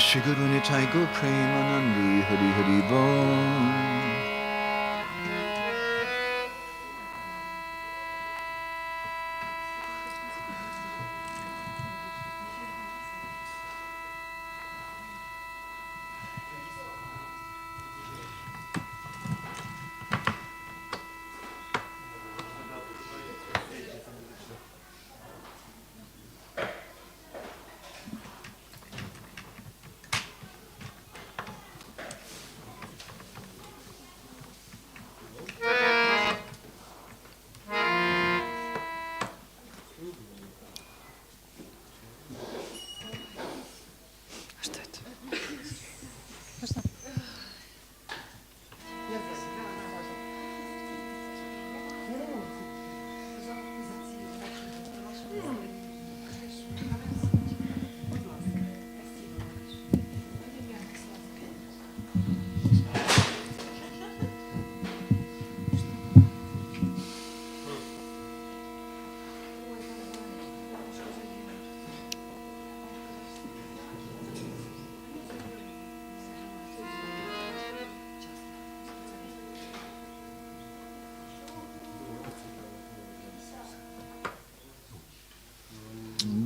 Shri Guru Нітай Ґауранґа Hari Hari Bol.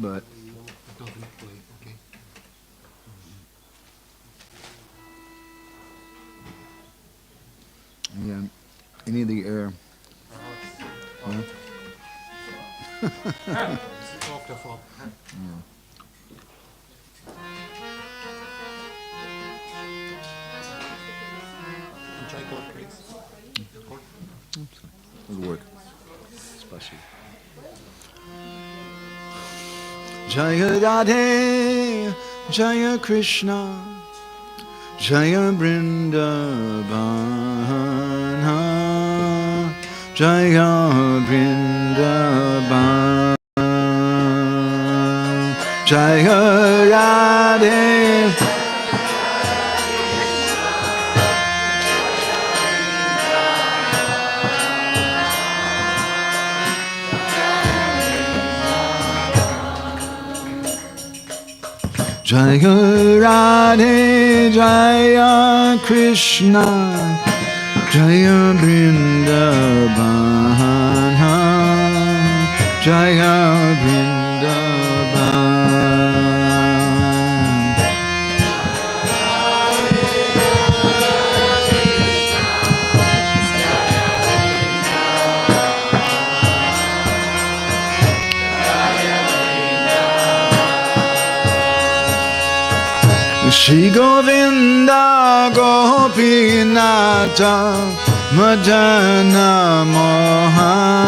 But yeah, you need the air. Huh? Yeah. It'll work. Спасибо. Jaya Radhe, Jaya Krishna, Jaya Vrindavana, Jaya Vrindavana, Jaya Radhe. Jaya Radhe, Jaya Krishna, Jaya Vrindavana, Jaya Vrindavana. Shri Govinda Gopinata Madana Mohan.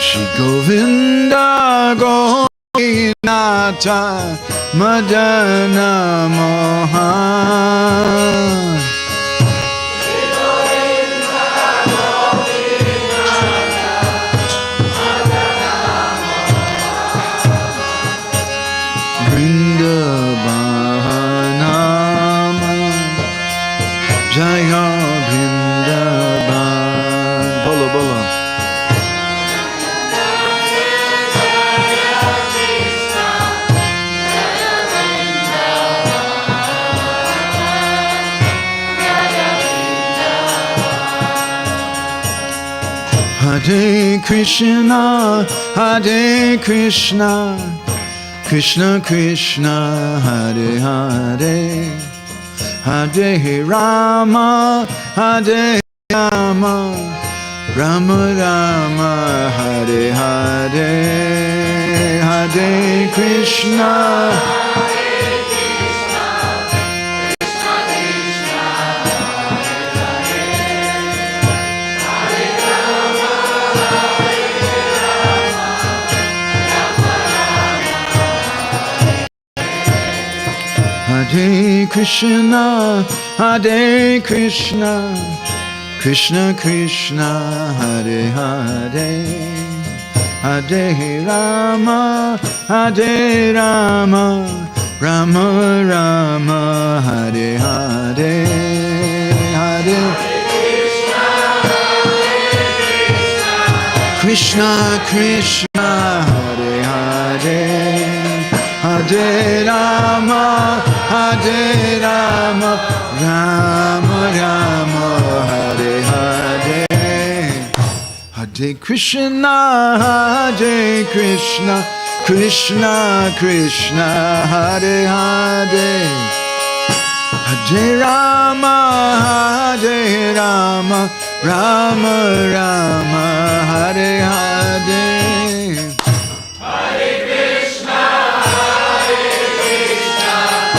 Shri Govinda Gopinata Madana Mohan. Jaya Vrindavan. Bolo, bolo. Hare Krishna, Hare Krishna, Krishna Krishna, Hare Hare. Hare Rama, Hare Rama, Rama Rama, Hare Hare, Hare Krishna, Hare Krishna, Krishna Krishna, Hare Hare, Hare Rama, Hare Rama, Rama Rama, Hare Krishna, Hare Krishna, Krishna Krishna, Hare Hare, Hare Rama, Hare Rama, Rama Rama, Hare Hare, Hare Hare. Krishna Krishna Hare Hare. Hare Rama Hare Rama Rama Rama Hare Hare. Hare Krishna Hare Krishna Krishna Krishna Hare Hare. Hare Rama Hare Rama Rama Rama Hare Hare. Hare Krishna Hare Krishna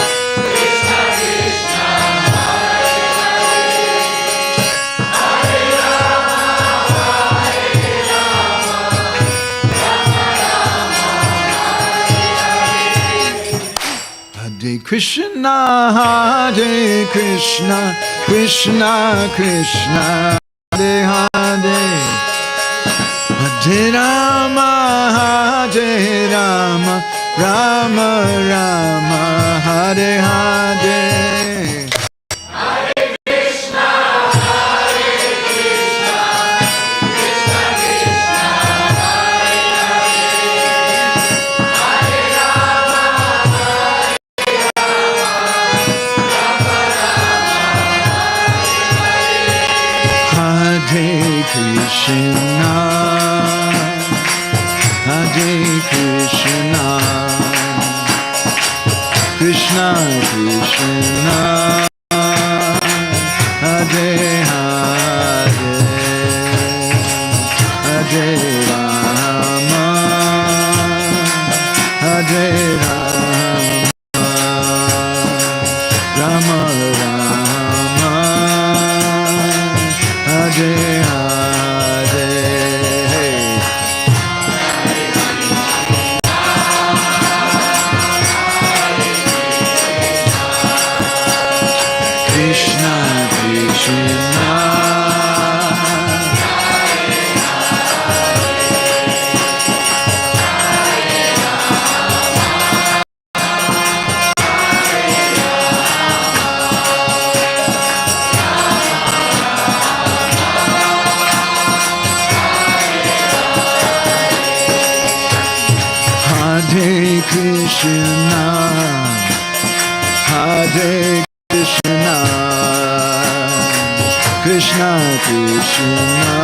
Krishna Krishna Hare Hare. Hare Rama Hare Rama Rama Rama Hare Hare. Hare Krishna Hare Krishna Krishna Krishna Hare Hare. Hare Rama Hare Rama Rama Rama Hare Hare. Hare Krishna Hare Krishna Krishna Krishna Hare Hare. Hare Rama Hare Rama Rama Rama Hare Hare. Hare Krishna Hare Krishna Krishna Krishna Hare Hare. Hare Rama Hare Rama Rama Rama Hare Hare. Krishna Krishna Hare Krishna Hare Krishna Krishna Krishna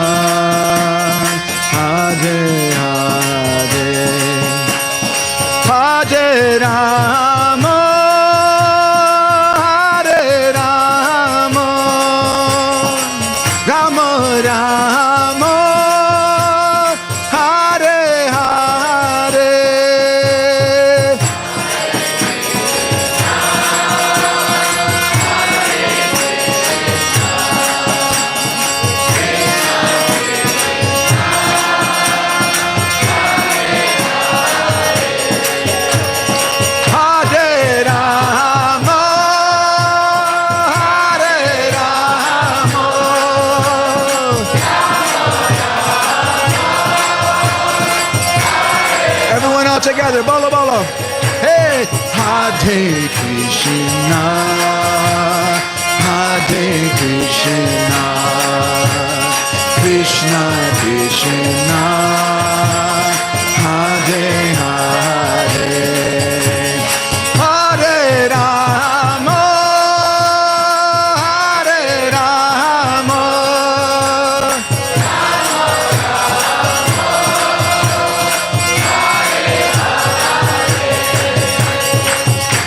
Hare Hare. Hare Rama Hare Rama Rama Rama Hare Hare. Hare Rama Hare Rama everyone all together, bolo bolo. Hey, Hare Krishna Hare Krishna Krishna Krishna Hare Hare. Hare Rama Hare Rama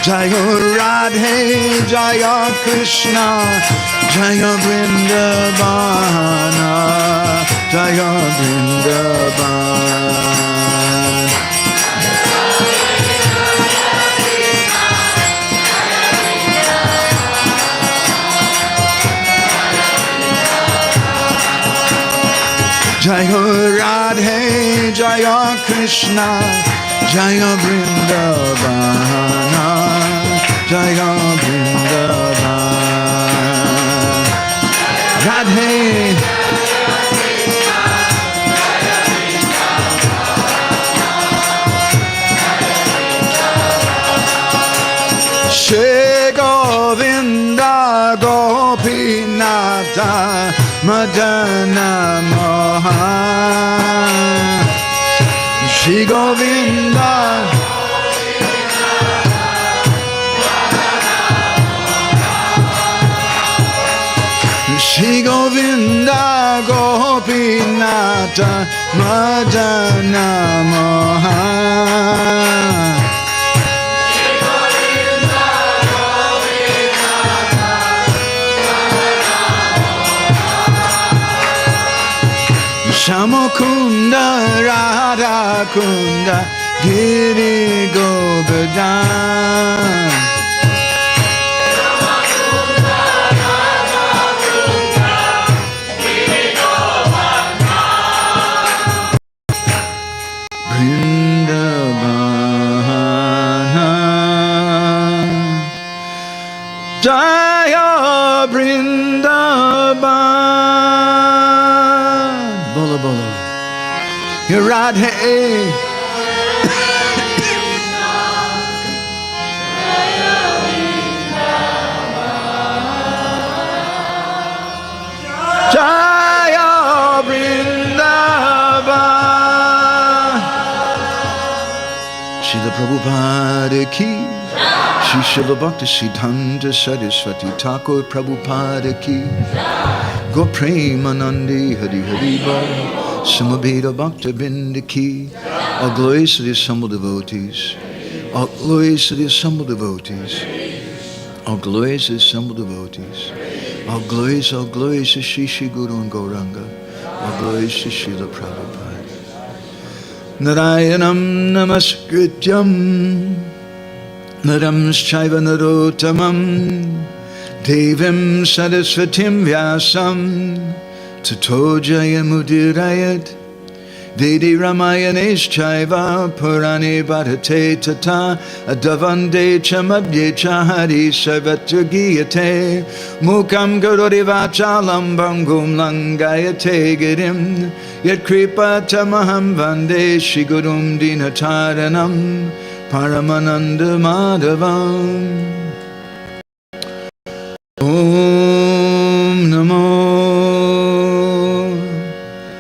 Jaya Radhe Jaya Krishna Jaya Vrindavana Jaya Vrindavan. Jaya Radhe Jaya Krishna Jaya Vrindavana Jaya Vrindavan. Radhe Shri Govinda Gopinath Radha Madana Moha Shri Govinda Shri Govinda Gopinata Madana Moha Shamokunda Radha Kunda Giri Govardhan Jaya Vrindavan Bolo Bolo Radhe Jaya Vrindavan Srila Prabhupada ki Shri Srila Bhaktisiddhanta Saraswati Thakur Prabhupada ki Go Premanandi Hari Hari Bol Samabheda Bhakta Binda ki All glories to the assembled devotees. All glories to the assembled devotees. All glories to the assembled devotees. All glories to Shri Sri Нітай Ґауранґа. All glories to Srila Prabhupada. Narayanam Namaskrityam Naram Shaiva Narottamam Devim Saraswatim Vyasam Tato Jayamudirayat Vedi Ramayaneshchaiva Purane Bharate Tata Adavande Chamadye Chahari Sarvatra Giyate Mukam Garori Vachalam Bangum Langayate Girim Yat Kripa Tamaham Vande Shigurum Dinataranam Paramananda Madhavam Om Namo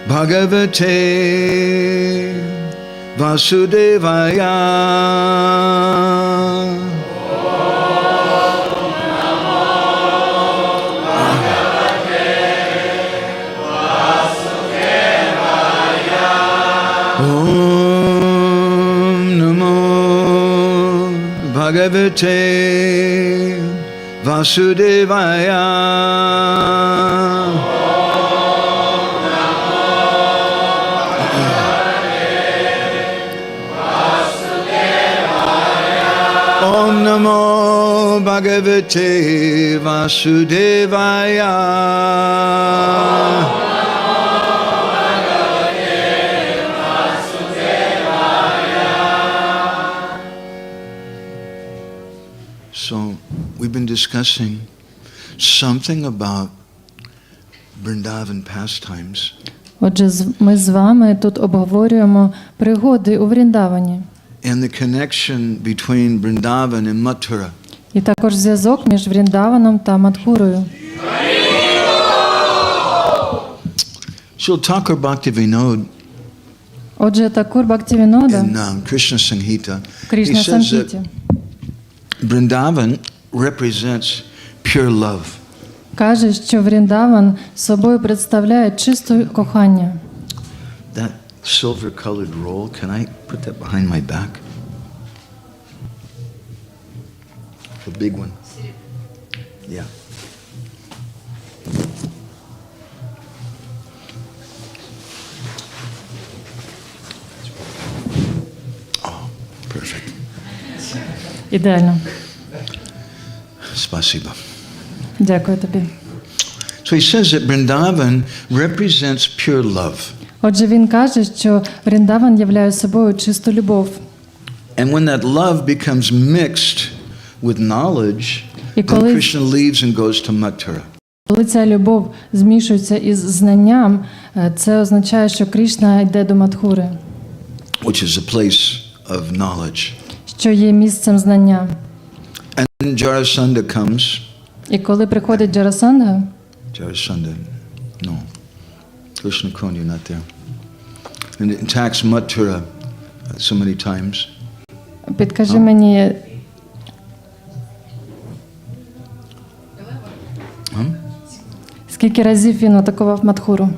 Bhagavate Vasudevaya Om Namo Bhagavate Vasudevaya Om Namo Bhagavate Vasudevaya So, we've been discussing something about Vrindavan pastimes. Отже, ми з вами тут обговорюємо пригоди у Вріндавані. And the connection between Vrindavan and Mathura. І також зв'язок між Вріндаваном та Мадхурою. So Thakur Bhaktivinoda Отже, Такур Бхактіведанта in Krishna Samhita, he Крішна says that Самхіті Vrindavan represents pure love. каже, що Вріндаван собою представляє чисте кохання. That silver-colored roll, can I put that behind my back? The big one. Yeah. Oh, perfect. Ідеально. Spasiba. Дякую тобі. So he says that Vrindavan represents pure love. Отже, він каже, що Вріндаван являє собою чисту любов. And when that love becomes mixed with knowledge, І then коли- Krishna leaves and goes to Mathura. Коли ця любов змішується із знанням, це означає, що Крішна йде до Мадхури, Which is a place of knowledge. що є місцем знання. And Jarasandha comes. І коли приходить Джарасандха, Jarasandha. No. Krishna Konya, not there. And it attacks Mathura so many times. Підкажи мені, скільки разів він атакував Мадхуру?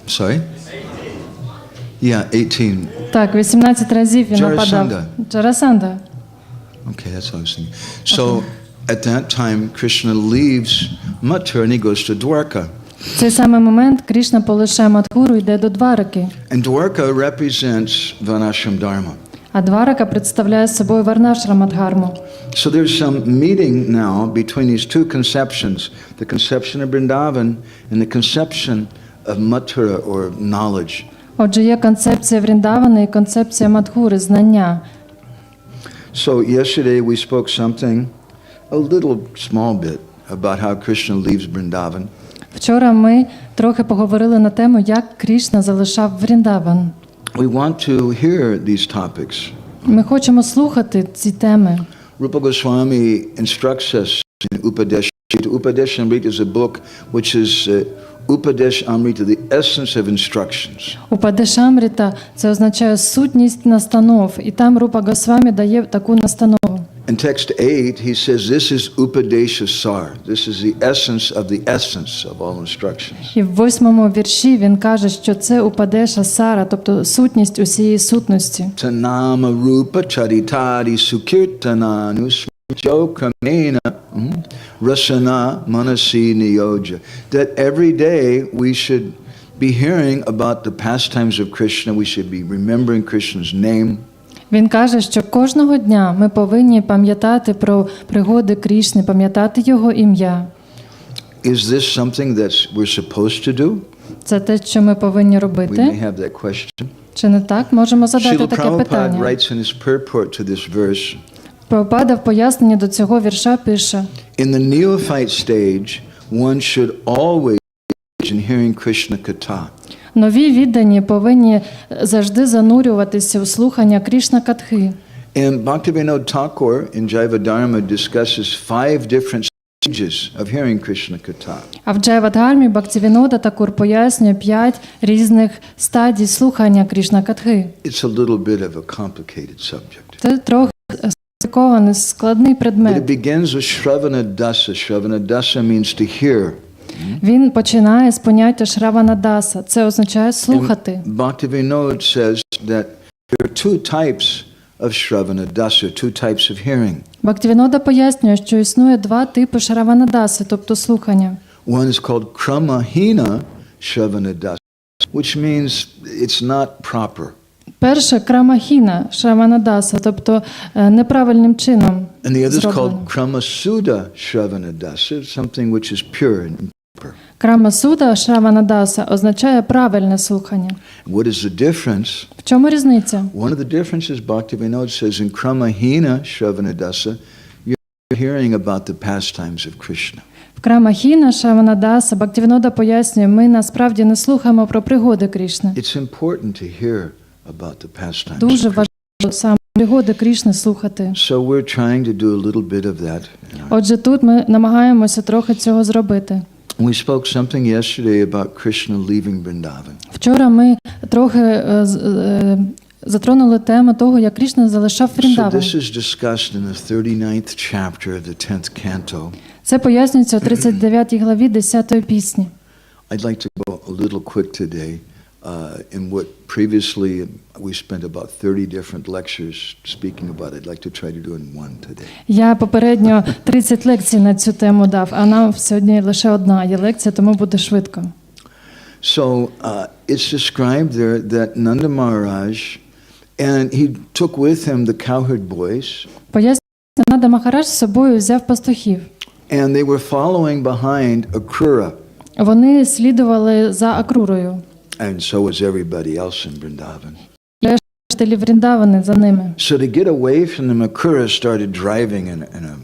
Sorry? Yeah, 18. Так, 18 разів він нападав. Jarasandha. Джарасанда. Okay, that's what I was thinking. So, at that time, Krishna leaves Mathura and he goes to Dwarka. В цей самий момент Крішна полишає Мадхуру і йде до Двараки. And Dwarka represents Varnashram Dharma. А Дварака представляє собою Варнашрамадхарму. So there's some meeting now between these two conceptions, the conception of Vrindavan and the conception of Mathura or knowledge. Отже, є концепція Вріндавана і концепція Мадхури, знання. So yesterday we spoke something, a little small bit, about how Krishna leaves Vrindavan. Вчора ми трохи поговорили на тему, як Крішна залишав Вріндаван. We want to hear these topics. Ми хочемо слухати ці теми. Rupa Goswami instructs us in Upadesh. Upadesh Amrita is a book which is Upadesh Amrita, the essence of instructions. Упадешамріта – це означає сутність настанов, і там Рупа Госвамі дає таку настанову. In text 8, he says, this is Upadesha Sar. This is the essence of all instructions. І в 8-му вірші він каже, що це Упадеша Сара, тобто сутність усієї сутності. Tanama Rupa Charitari Sukirtana Nusmachokramena Rasana Manasi Niyoja. That every day we should be hearing about the pastimes of Krishna. We should be remembering Krishna's name. Він каже, що кожного дня ми повинні пам'ятати про пригоди Крішни, пам'ятати його ім'я. Is this something that we're supposed to do? Це те, що ми повинні We робити? may have that question. Чи не так? Можемо задати Srila таке Prabhupada питання. writes in his purport to this verse, Прабхупада в поясненні до цього вірша пише: in the neophyte stage, one should always engage in hearing Krishna Katha. нові віддані повинні завжди занурюватися у слухання Крішна-катхи. And Bhaktivinoda Thakur in Jivadharma discusses 5 different stages of hearing Krishna Katha. А в Джайвадгармі Бхактіведанта Такур пояснює 5 різних стадій слухання Крішна-катхи. It's a little bit of a complicated subject. Це трохи складний, складний But it предмет. begins with Shravana Dasa. Shravana Dasa means to hear. Він починає з поняття Шраванадаса. Це означає слухати. And Bhaktivinoda says that there are 2 types of Shravana Dasa, 2 types of hearing. Бхактіведанта пояснює, що існує 2 типи Шраванадаси, тобто слухання. One is called Kramahina Shravana Dasa, which means it's not proper. Перше – Крамахіна Шраванадаса, тобто неправильним чином And the other is зроблено. called Kramasuda Shravana Dasa, something which is pure and proper. Крамасуда Шраванадаса означає правильне слухання. What is the difference? В чому різниця? One of the differences, Bhaktivinoda says, in Kramahina Shravana Dasa, you're hearing about the pastimes of Krishna. В Крамахіна Шраванадаса Бхактіведанта пояснює, ми насправді не слухаємо про пригоди Крішни. It's important to hear about the pastimes Дуже of Krishna. важливо саме пригоди Крішни слухати. So we're trying to do a little bit of that. Отже, тут ми намагаємося трохи цього зробити. We spoke something yesterday about Krishna leaving Vrindavan. Вчора ми трохи затронули тему того, як Крішна залишав So Вріндаван. this is discussed in the 39th chapter of the 10th canto. Це пояснюється у 39 главі 10-ї пісні. I'd like to go a little quick today in what previously we spent about 30 different lectures speaking about. I'd like to try to do in one today. Я попередньо 30 лекцій на цю тему дав, а нам сьогодні лише одна є лекція, тому буде швидко. So it's described there that Nanda Maharaj, and he took with him the cowherd boys, Пояснюється, Нанда Махарадж з собою взяв пастухів. and they were following behind Akrura, Вони слідували за Акрурою. and so was everybody else in Vrindavan. Жителі Вріндавани за ними. So to get away from them, Akrura started driving in a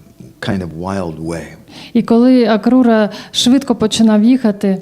kind of wild way. І коли Акрура швидко починав їхати,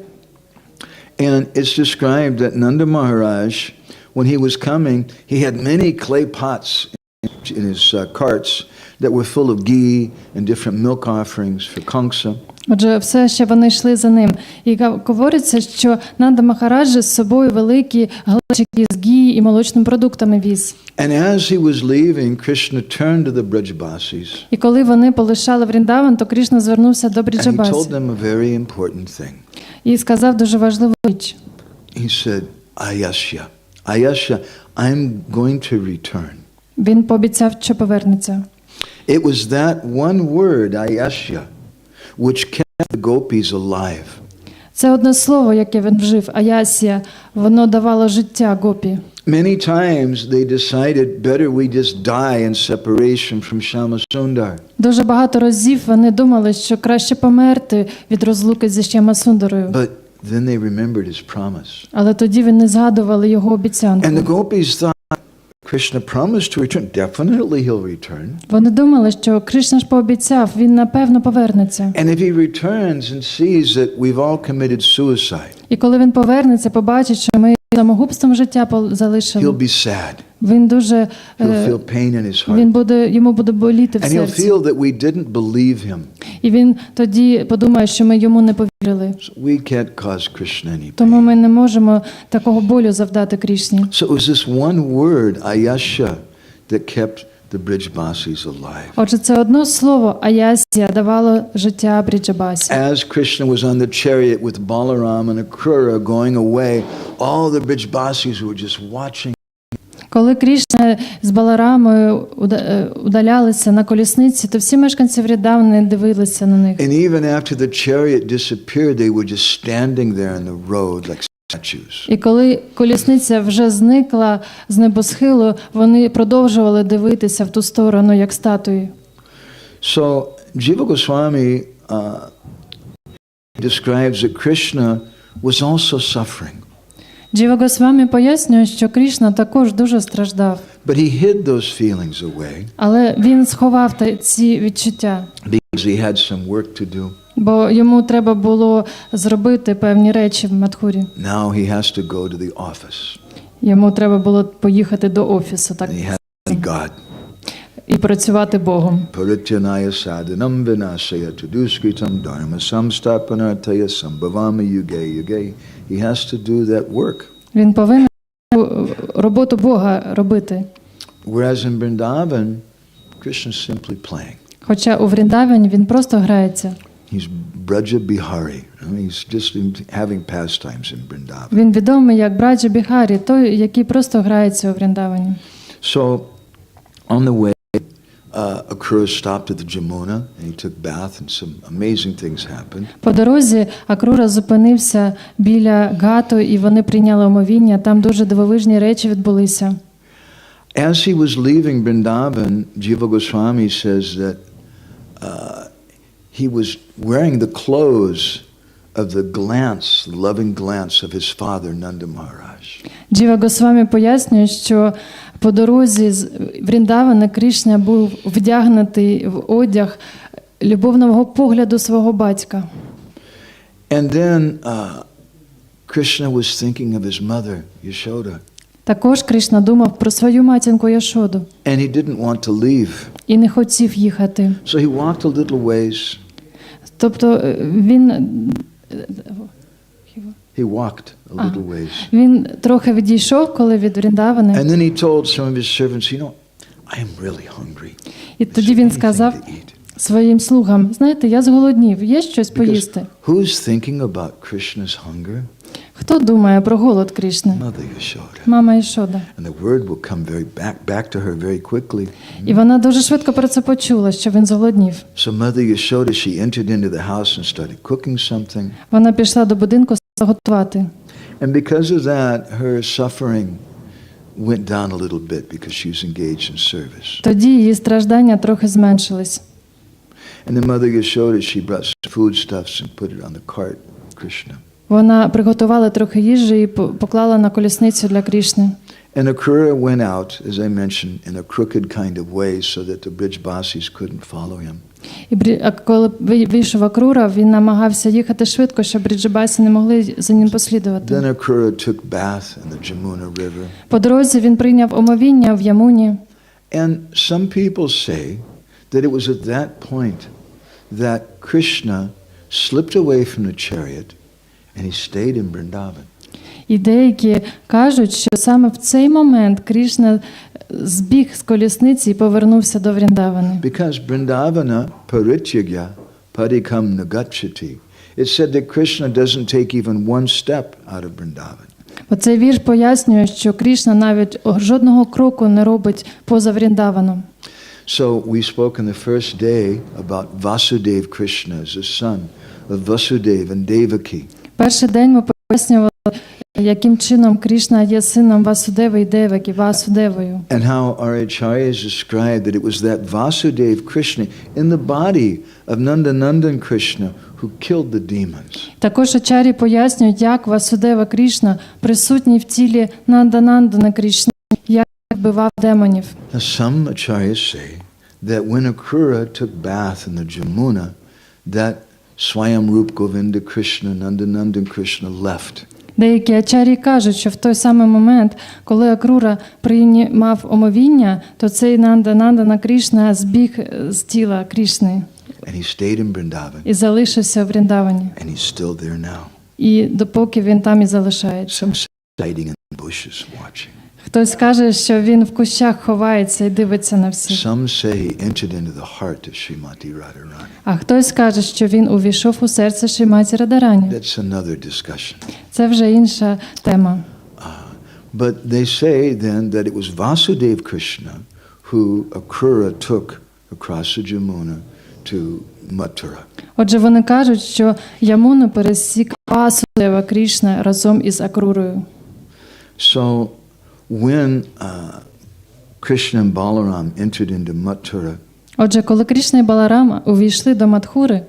And it's described that Nanda Maharaj, when he was coming, he had many clay pots in his carts that were full of ghee and different milk offerings for Kamsa. Отже, все ще вони йшли за ним. І говориться, що Нанда Махараджа з собою великі глечики з гі і молочними продуктами віз. And as he was leaving, Krishna turned to the Brajbasis. І коли вони полишали Вріндаван, то Кришна звернувся до And he Бріджабасі told them a very important thing. і сказав дуже важливу річ. He said, Ayasya, Ayasya, I'm going to return. Він пообіцяв, що повернеться. It was that one word, Ayasya, which kept the gopis alive. Це одне слово, яке він вжив, аясія, воно давало життя гопі. Many times they decided better we just die in separation from Shyamasundar. Дуже багато разів вони думали, що краще померти від розлуки зі Шямасундарою. But then they remembered his promise. Але тоді вони згадували його обіцянку. And the gopis thought Krishna promised to return. Definitely he'll return. Вони думали, що Кришна ж пообіцяв, він напевно повернеться. And if he returns and sees that we've all committed suicide, І коли він повернеться, побачить, що ми самогубством життя he'll залишили. be sad. Він дуже He'll feel pain in his він heart. буде йому буде боліти в And he'll серці. feel that we didn't believe him. І він тоді подумає, що ми йому не повірили. So we can't cause Krishna any Тому pain. ми не можемо такого болю завдати Крішні. So it was this one word, Ayasya, that kept the Brijbasis alive. Отже, це одно слово аясія давало життя Бріджабасі. As Krishna was on the chariot with Balaram and Akrura going away, all the Brijbasis were just watching. Коли Крішна з Баларамою удалялися на колісниці, то всі мешканці Вріндавани дивилися на них. And even after the chariot disappeared, they were just standing there in the road like statues. І коли колісниця вже зникла з небосхилу, вони продовжували дивитися в ту сторону, як статуї. So Jiva Goswami describes that Krishna was also suffering. Джіва Госвамі пояснює, що Крішна також дуже страждав. But he hid those feelings away Але він сховав ці відчуття, because he had some work to do. бо йому треба було зробити певні речі в Мадхурі. Now he has to go to the office. Йому треба було поїхати до офісу так, And he has to be God. і працювати Богом. Parityanaya sadhanam vinashaya tuduskritam dharma samstapanartaya sambhavama yuge yuge. He has to do that work. Він повинен роботу Бога робити. Whereas in Vrindavan, Krishna's simply playing. Хоча у Вріндавані він просто грається. He's Braja Bihari. He's just having pastimes in Vrindavan. Він відомий як Браджа Біхарі, той, який просто грається у Вріндавані. So, on the way, Akrura stopped at the Jamuna and he took bath and some amazing things happened. По дорозі Акрура зупинився біля Гату, і вони прийняли омовіння. Там дуже дивовижні речі відбулися. As he was leaving Vrindavan, Jiva Goswami says that he was wearing the clothes of the glance, the loving glance of his father, Nanda Maharaj. Джіва Госвамі пояснює, що по дорозі з Вріндавана Крішна був вдягнутий в одяг любовного погляду свого батька. And then Krishna was thinking of his mother, Yashoda. Також Кришна думав про свою матінку Яшоду And he didn't want to leave. і не хотів їхати. So he walked a little ways. Тобто він він трохи відійшов, коли від Вріндавани. And then he told some of his servants, you know, I am really hungry. І тоді він сказав своїм слугам, знаєте, я зголоднів, є щось поїсти? Who's thinking about Krishna's hunger? Хто думає про голод Кришни? Мама Яшода. And the word will come back to her very quickly. І вона дуже швидко про це почула, що він зголоднів. So Mother Yashoda, she entered into the house and started cooking something. Вона пішла до будинку готувати. And because of that, her suffering went down a little bit because she was engaged in service. Тоді її страждання трохи зменшились. And then Mother Yashoda, she brought some foodstuffs and put it on the cart of Krishna. Вона приготувала трохи їжі і поклала на колісницю для Кришни. And Akrura went out, as I mentioned, in a crooked kind of way so that the Brijbasis couldn't follow him. І коли вийшов Акрура, він намагався їхати швидко, щоб Бриджабасі не могли за ним послідувати. Then Akrura took bath in the Jamuna River. По дорозі він прийняв омовіння в Ямуні. And some people say that it was at that point that Krishna slipped away from the chariot and he stayed in Vrindavan. І деякі кажуть, що саме в цей момент Крішна збіг з колісниці і повернувся до Вріндавани. Because Vrindavana parityagya padikam nagachati. It said that Krishna doesn't take even one step out of Vrindavan. Оцей вірш пояснює, що Крішна навіть жодного кроку не робить поза Вріндаваном. So we spoke on the first day about Vasudeva Krishna as the son of Vasudeva and Devaki. Перший день ми пояснювали, яким чином Крішна є сином Васудеви і Деваки, Васудевою. And how our acharyas described that it was that Vasudeva Krishna in the body of Nandanandan Krishna who killed the demons. Також ачарі пояснюють, як Васудева Крішна присутній в тілі Нанданандана Крішни, як вбивав демонів. Now some acharyas say that when Akrura took bath in the Jamuna, that Swayam Rup Govinda Krishna, Nandanandan Krishna left. Деякі ачарі кажуть, що в той самий момент, коли Акрура приймав омовіння, то цей Нанданандана Крішна збіг з тіла Крішни And he stayed in Vrindavan. і залишився в Вріндавані. And he's still there now. І допоки він там і залишається. Some hiding in the bushes watching. Хтось каже, що він в кущах ховається і дивиться на всіх. Some say he entered into the heart of Srimati Radharani. А хтось каже, що він увійшов у серце Шриматі Радарані. That's another discussion. Це вже інша тема. But they say then that it was Vasudeva Krishna who Akrura took across the Jamuna to Mathura. Отже, вони кажуть, що Ямуну пересік Васудева Крішна разом із Акрурою. So when Krishna and Balaram entered into Mathura, Отже, коли Крішна і Баларама увійшли до Мадхури,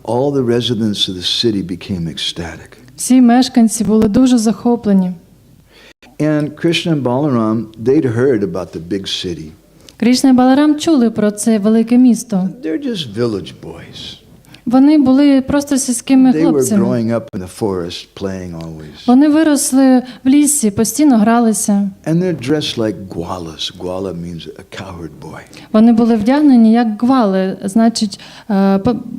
all the residents of the city became ecstatic. всі мешканці були дуже захоплені. And Krishna and Balaram, they'd heard about the big city. Крішна і Баларам чули про це велике місто. They're just village boys. Вони були просто сільськими They were хлопцями. growing up in the forest, playing always. Вони виросли в лісі, постійно гралися. And they're dressed like gwalas. Gwala means a cowherd boy. Вони були вдягнені як гвали, значить,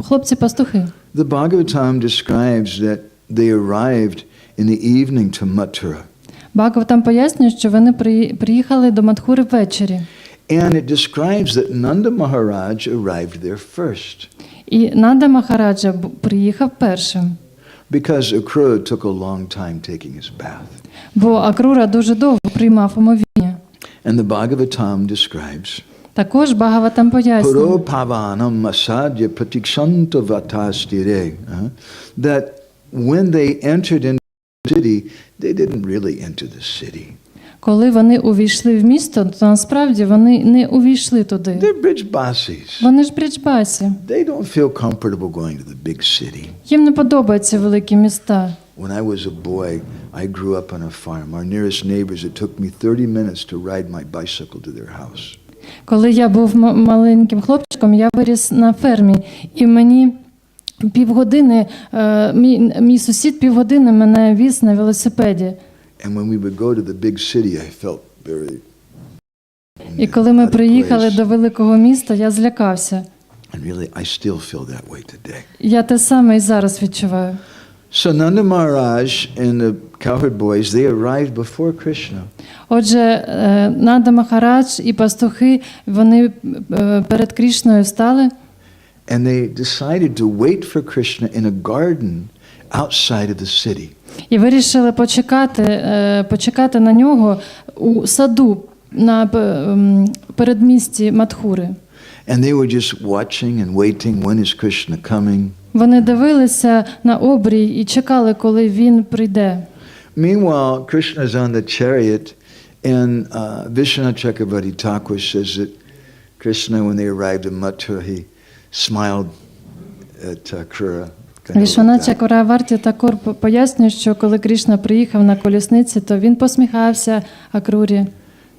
хлопці-пастухи. The Bhagavatam describes that they arrived in the evening to Mathura. Бхагаватам пояснює, що вони приїхали до Мадхури ввечері. And it describes that Nanda Maharaj arrived there first. І Нанда Махараджа приїхав першим. Because Akrura took a long time taking his bath. Бо Акрура дуже довго приймав омовіння. And the Bhagavatam describes Також Бхагаватам пояснює, Puro pavanam asadya pratikshanta vatastire, that when they entered into the city, they didn't really enter the city. коли вони увійшли в місто, то насправді вони не увійшли туди. They're Brijbasis. Вони ж бриджбасі. They don't feel comfortable going to the big city. Їм не подобаються великі міста. When I was a boy, I grew up on a farm. Our nearest neighbors, it took me 30 minutes to ride my bicycle to their house. Коли я був маленьким хлопчиком, я виріс на фермі, і мені півгодини, мій сусід півгодини мене віз на велосипеді. And when we would go to the big city, I felt very І коли ми приїхали до великого міста, я злякався. And really, I still feel that way today. Я те саме і зараз відчуваю. So Nanda Maharaj and the cowherd boys, they arrived before Krishna. Отже, Нанда Махарадж і пастухи, вони перед Крішною стали. And they decided to wait for Krishna in a garden outside of the city. І вирішили почекати на нього у саду на передмісті Мадхури. And they were just watching and waiting, when is Krishna coming? Вони дивилися на обрій і чекали, коли він прийде. Meanwhile, Krishna is on the chariot, and Vishwanath Chakravarti Thakur says that Krishna, when they arrived in Mathura, he smiled at Akrura. Вішванат Чакраварті також пояснює, що коли Крішна приїхав на колісниці, то він посміхався Акрурі.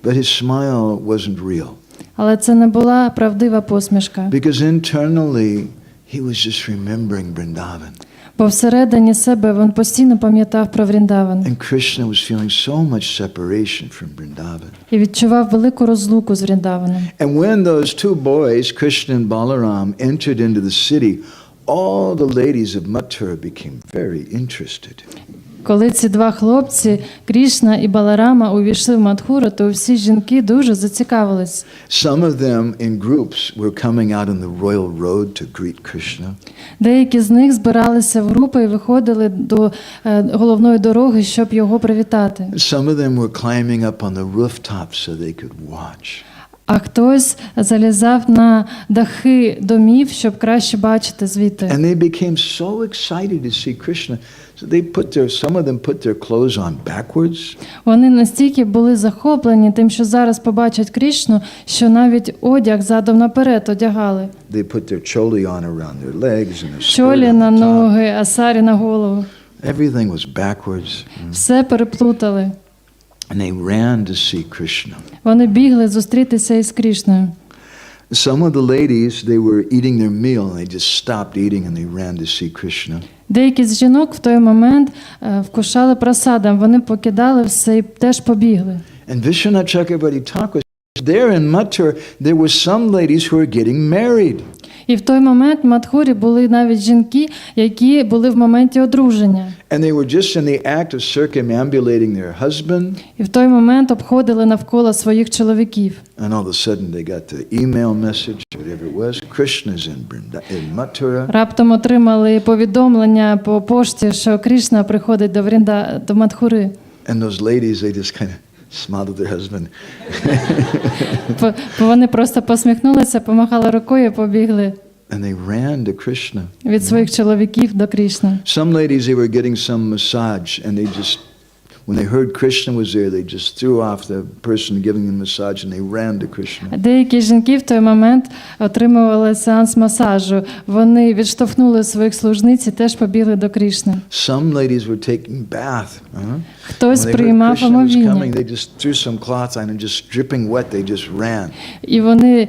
But his smile wasn't real. Але це не була правдива посмішка. Because internally, he was just remembering Vrindavan. Бо всередині себе він постійно пам'ятав про Вріндаван. And Krishna was feeling so much separation from Vrindavan. І відчував велику розлуку з Вріндаваном. And when those two boys, Krishna and Balaram, entered into the city, all the ladies of Mathura became very interested. Коли ці два хлопці, Крішна і Баларама, увійшли в Мадхуру, то всі жінки дуже зацікавились. Some of them in groups were coming out on the royal road to greet Krishna. Деякі з них збиралися в групи і виходили до головної дороги, щоб його привітати. Some of them were climbing up on the rooftops so they could watch. А хтось залізав на дахи домів, щоб краще бачити звідти. And they became so excited to see Krishna, so some of them put their clothes on backwards. Вони настільки були захоплені тим, що зараз побачать Крішну, що навіть одяг задом наперед одягали. They put their choli on around their legs and a skirt Чолі on на the top. ноги, а сарі на голову. Everything was backwards. Все переплутали. And they ran to see Krishna. Вони бігли зустрітися із Крішною. Some of the ladies, they were eating their meal and they just stopped eating and they ran to see Krishna. Деякі з жінок в той момент вкушали прасадам, вони покидали все і теж побігли. And Vishwanath Chakravarti Thakur, there in Mathura, there were some ladies who were getting married. І в той момент в Мадхурі були навіть жінки, які були в моменті одруження. And they were just in the act of circumambulating their husband. І в той момент обходили навколо своїх чоловіків. And all of a sudden they got the email message, whatever it was, Krishna's in Mathura. Раптом отримали повідомлення по пошті, що Крішна приходить до Мадхури. And those ladies, they just kind of smiled at their husband. Вони просто посміхнулися, помахали рукою і побігли And they ran to Krishna. від своїх чоловіків до Крішни. Some ladies, they were getting some massage, and they just, when they heard Krishna was there, they just threw off the person giving them massage and they ran to Krishna. Деякі жінки в той момент отримували сеанс масажу. Вони відштовхнули своїх служниць і теж побігли до Крішни. Some ladies were taking bath. Хтось When they heard приймав Krishna was coming, омовіння. they just threw some cloths on and just dripping wet, they just ran. І вони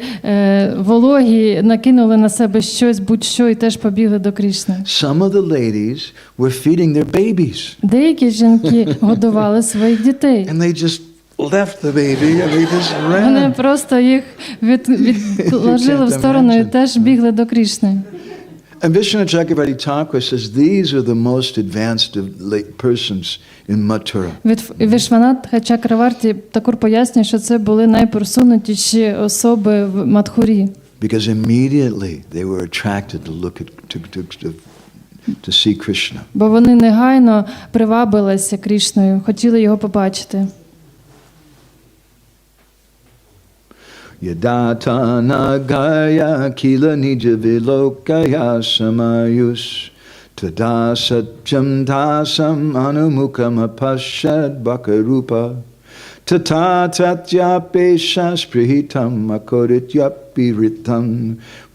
вологі накинули на себе щось, будь-що, і теж побігли до Крішни. Some of the ladies were feeding their babies. Деякі жінки годували своїх дітей. And they just left the baby and they just Вони ran. просто їх відложили в сторону і теж бігли до Крішни. And Vishwanath Chakravarti Thakur says these are the most advanced of persons in Mathura. Вішванатха Чакраварті Такур пояснює, що це були найпросунутіші особи в Мадхурі. Because immediately they were attracted to look at to see Krishna. Бо вони негайно привабилися Крішною, хотіли його побачити. Yadata nagaya kila nija vilokaya samayus tada satyam dasam anumukam apashad bakarupa tata tatyapesha sprihitam akorityapi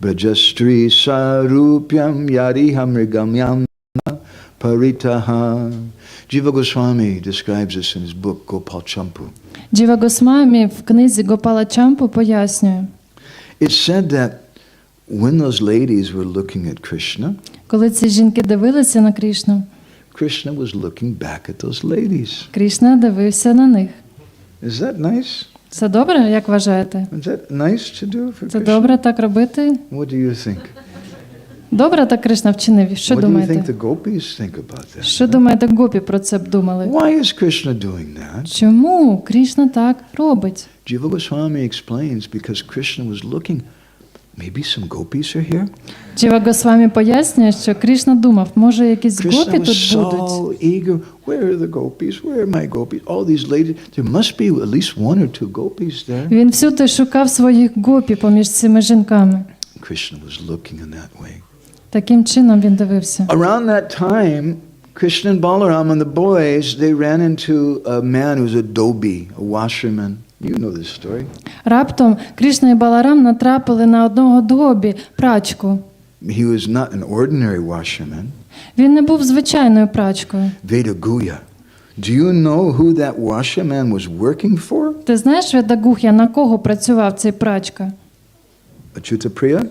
brajastri sarupyam yadiham paritaha. Jiva Goswami describes this in his book Gopal Champu. Джіва Госвамі в книзі Гопала Чампу пояснює. It's said that when those ladies were looking at Krishna, Коли ці жінки дивилися на Крішну, Krishna was looking back at those ladies. Крішна дивився на них. Is that nice? Це добре, як вважаєте? Is that nice to do for Це Krishna? добре так робити? What do you think? Добре так Кришна вчинив. Що What do you think думаєте? the gopis think about that? Що думаєте, гопі про це б думали? Why is Krishna doing that? Чому Крішна так робить? Jiva Goswami explains because Krishna was looking, maybe some gopis are here. Джіва Госвамі пояснює, що Крішна думав, може якісь Krishna гопі was тут будуть? so eager. Where are the gopis? Where are my gopis? All these ladies. There must be at least one or two gopis there. Він всюди шукав своїх гопі поміж цими жінками. Krishna was looking in that way. Таким чином він дивився. Around that time, Krishna and Balaram and the boys, they ran into a man who's a dhobi, a washerman. You know this story. Раптом Крішна і Баларам натрапили на одного дгобі, прачку. He was not an ordinary washerman. Він не був звичайною прачкою. Vedaguya. Do you know who that washerman was working for? Ти знаєш, Ведагух'я, на кого працював цей прачка? Achyutapriya?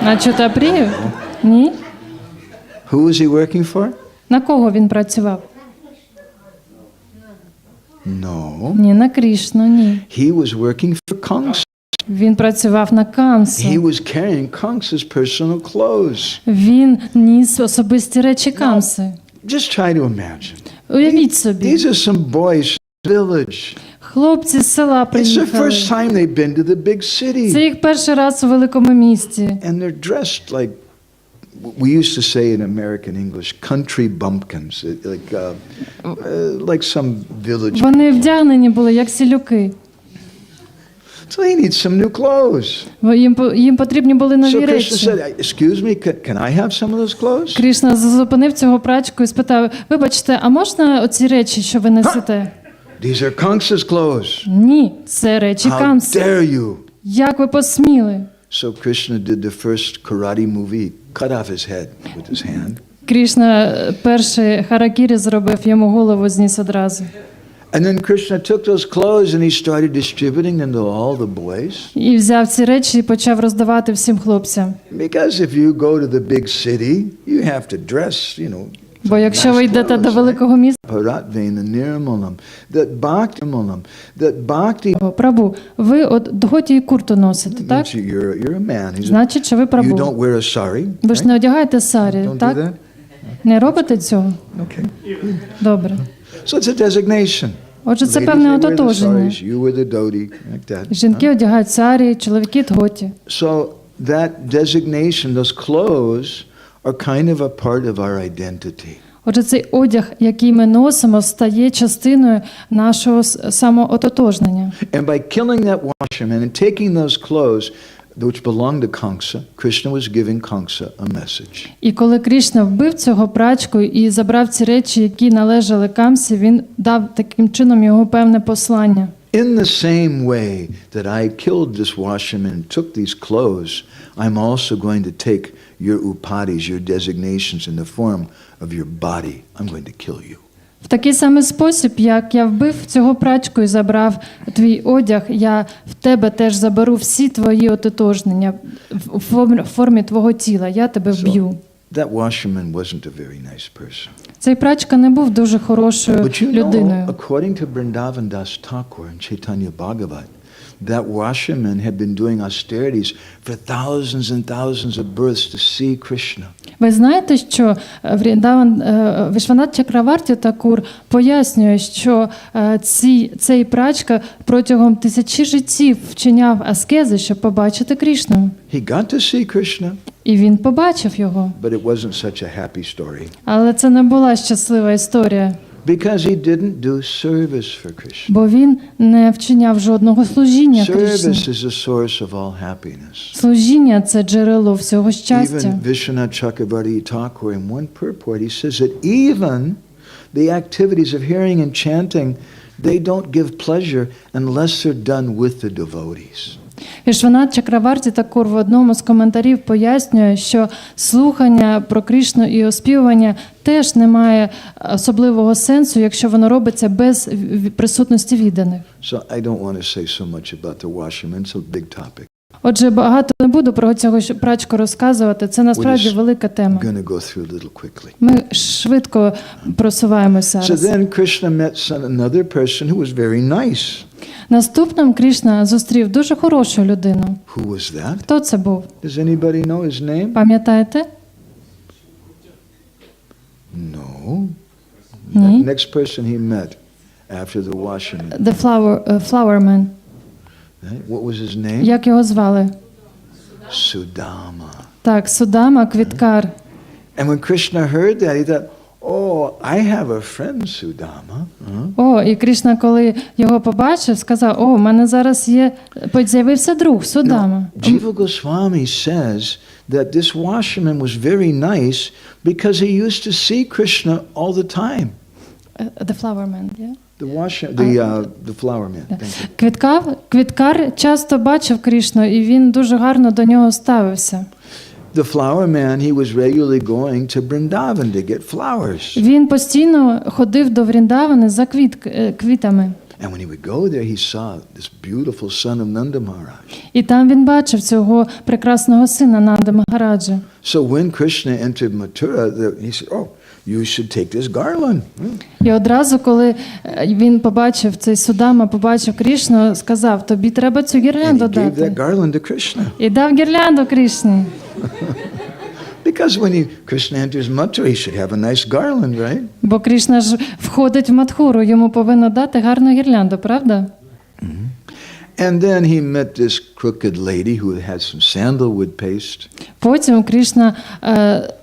На Чутапрію? Ні? Who was he working for? На кого він працював? No. Ні, на Крішну, ні. He was working for Kamsa. Він працював на He Камсу. was carrying Kamsa's personal clothes. Він ніс особисті речі Камси. Just try to imagine. Уявіть собі, These are some boys from the village. хлопці з села It's the приїхали. first time they've been to the big Це city. їх перший раз у великому місті. And they're dressed like, we used to say in American English, country bumpkins, like some village. Вони вдягнені були, як сілюки. So they need some new clothes. Їм потрібні були So нові Krishna речі. said, excuse me, can I have some of those clothes? Крішна зупинив цього прачку і спитав: "Вибачте, а можна оці речі, що ви несете?" These are Kamsa's clothes. Ні, це речі How Камси. dare you? Як ви посміли? So Krishna did the first karate movie. He cut off his head with his hand. Крішна перший харакірі зробив, йому голову зніс одразу. And then Krishna took those clothes and he started distributing them to all the boys. І взяв ці речі і почав роздавати всім хлопцям. Because if you go to the big city, you have to dress, you know. Бо якщо ви йдете до великого міста, прабу, ви от дготі і курту носите, так? Значить, що ви прабу. Ви ж не одягаєте сарі, так? Не робите цього? Добре. Отже, це певне ототоження. Жінки одягають сарі, чоловіки дготі. So that designation, those clothes, are kind of a part of our identity. Отже, цей одяг, який ми носимо, стає частиною нашого самоототожнення. And by killing that washerman and taking those clothes which belonged to Kamsa, Krishna was giving Kamsa a message. І коли Крішна вбив цього прачку і забрав ці речі, які належали Камсі, він дав таким чином його певне послання. In the same way that I killed this washerman and took these clothes, I'm also going to take your upadis, your designations in the form of your body. I'm going to kill you. В такий самий спосіб, як я вбив цього прачку і забрав твій одяг, я в тебе теж заберу всі твої ототожнення в формі твого тіла. Я тебе вб'ю. That washerman wasn't a very nice person. Цей прачка не був дуже хорошою людиною. According to Vrindavandas Thakur and Chaitanya Bhagavat, that washerman had been doing austerities for thousands and thousands of births to see Krishna. Ви знаєте, що Вішванат Чакраварті Такур пояснює, що цей прачка протягом тисячі життів вчиняв аскези, щоб побачити Крішну. He got to see Krishna. І він побачив його. But it wasn't such a happy story. Але це не була щаслива історія. Because he didn't do service for Krishna. Бо він не вчиняв жодного служіння Крішні. Service is the source of all happiness. Служіння – це джерело всього щастя. Even Vishwanath Chakravarti Thakur in one purport, he says that even the activities of hearing and chanting, they don't give pleasure unless they're done with the devotees. Вішванат Чакраварті Такур в одному з коментарів пояснює, що слухання про Крішну і оспівування теж не має особливого сенсу, якщо воно робиться без присутності відданих. So I don't want to say so much about the washerman. It's a big topic. Отже, багато не буду про цього прачку розказувати. Це насправді велика тема. Going to go through a little quickly. Ми швидко просуваємося So зараз. then Krishna met another person who was very nice. Наступним Крішна зустрів дуже хорошу людину. Who was that? Хто це був? Does anybody know his name? Пам'ятаєте? No. Ні. Next person he met after the washerman. The flower man. What was his name? Як його звали? Sudama. Так, Судама, квіткар. And when Krishna heard that, he thought, oh, I have a friend, Sudama. О, і Крішна, коли його побачив, сказав: "О, в мене зараз з'явився друг, Судама." Jiva Goswami says that this washerman was very nice because he used to see Krishna all the time. The flower man, yeah? The flower man. Квіткар часто бачив Крішну, і він дуже гарно до нього ставився. The flower man, he was regularly going to Vrindavan to get flowers. Він постійно ходив до Вріндавани за квітами. And when he would go there, he saw this beautiful son of Nanda Maharaj. І там він бачив цього прекрасного сина Нанди Магараджа. So when Krishna entered Mathura, he said, "Oh, you should take this garland." І одразу, коли він побачив, цей Судама побачив Крішну, сказав, тобі треба цю And гірлянду he gave that дати. garland to Krishna. І дав гірлянду Крішні. Because when Krishna enters Mathura, he should have a nice garland, right? Бо Крішна ж входить в Мадхуру, йому повинно дати гарну гірлянду, правда? And then he met this crooked lady who had some sandalwood paste. Потім Крішна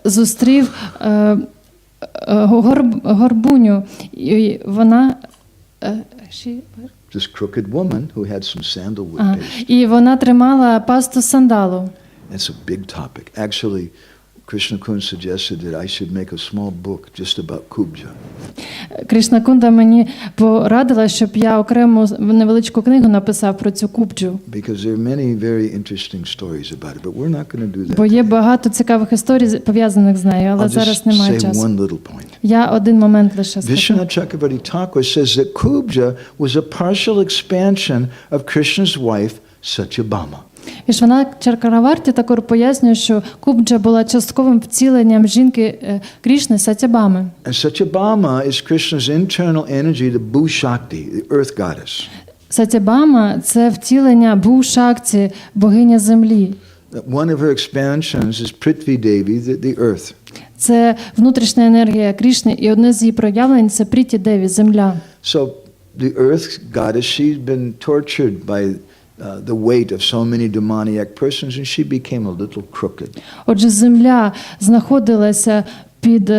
зустрів горбуню, і вона... This crooked woman who had some sandalwood paste. І вона тримала пасту сандалу. It's a big topic. Actually, Krishna Kund suggested that I should make a small book just about kubja. Кришна Кунда мені порадила, щоб я окрему невеличку книгу написав про цю кубджу. Because there are many very interesting stories about it, but we're not going to do that. Бо є багато цікавих історій, пов'язаних з нею, але I'll зараз just немає say часу. one little point. Я один момент лише скажу. Vishwanath Chakravarti Thakur says that kubja was a partial expansion of Krishna's wife, Satyabhama. Вішванат Чакраварті також пояснює, що кубджа була частковим вціленням жінки Крішни Сатябами. And Satyabhama is Krishna's internal energy, the Bhu Shakti, the earth goddess. Сатябама – це втілення Бу-Шакті, богиня землі. One of her expansions is Prithvi Devi, the earth. Це внутрішня енергія Крішни, і одне з її проявлень – це Пріті Деві, земля. So the earth goddess, she's been tortured by the weight of so many demoniac persons, and she became a little crooked. Отже, земля знаходилася під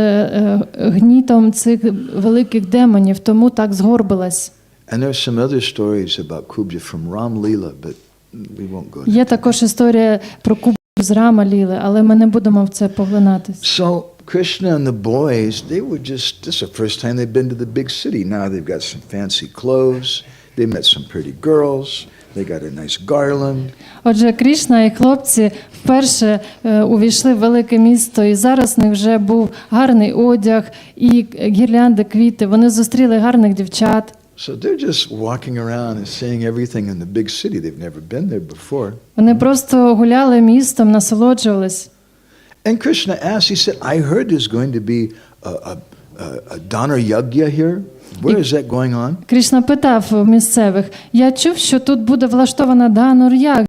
гнітом цих великих демонів, тому так згорбилась. And there are some other stories about Kubja from Ram Leela, but we won't go there. Є також історія про Кубджу з Рама Ліли, але ми не будемо в це поглинатись. So Krishna and the boys, they were just, this is the first time they've been to the big city. Now they've got some fancy clothes, they met some pretty girls, they got a nice garland. Отже, Крішна і хлопці вперше увійшли в велике місто, і зараз в них вже був гарний одяг і гірлянди, квіти. Вони зустріли гарних дівчат. So they're just walking around and seeing everything in the big city. They've never been there before. Вони просто гуляли містом, насолоджувались. And Krishna asked, he said, I heard there's going to be a Dana Yagya here. Where is that going on? Крішна питав місцевих, я чув, що тут буде влаштована Данур-Ягга,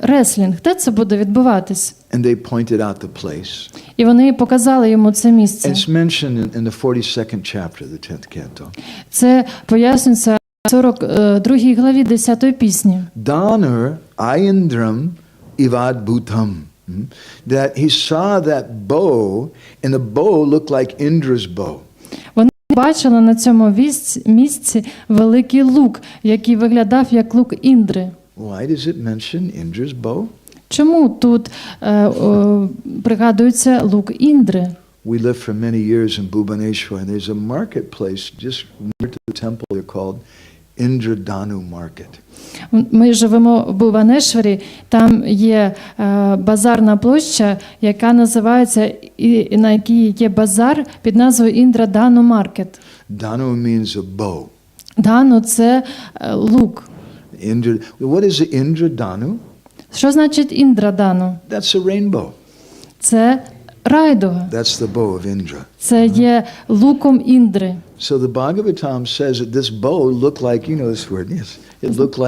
реслінг. Де це буде відбуватись? And they pointed out the place. І вони показали йому це місце. And it's mentioned in the 42nd chapter, the 10th canto. Це пояснюється в 42 главі 10-ї пісні. Danur Ayendram Ivad Bhutam. That he saw that bow, and the bow looked like Indra's bow. Вони бачили на цьому місці великий лук, який виглядав як лук Індри. Why does it mention Indra's bow? Чому тут пригадується лук Індри? We lived for many years in Bhubaneswar, and there's a marketplace just near to the temple. They're called Indradanu Market. Ми живемо в Бхуванешварі, там є базарна площа, яка називається, і на якій є базар під назвою Індрадану Маркет. Danu means a bow. Дану – це лук. What is the Indradanu? Що значить Індрадану? That's a rainbow. Це райдуга. That's the bow of Indra. Це є луком Індри. So the Bhagavatam says that this bow looked like, you know this word, yes, it looked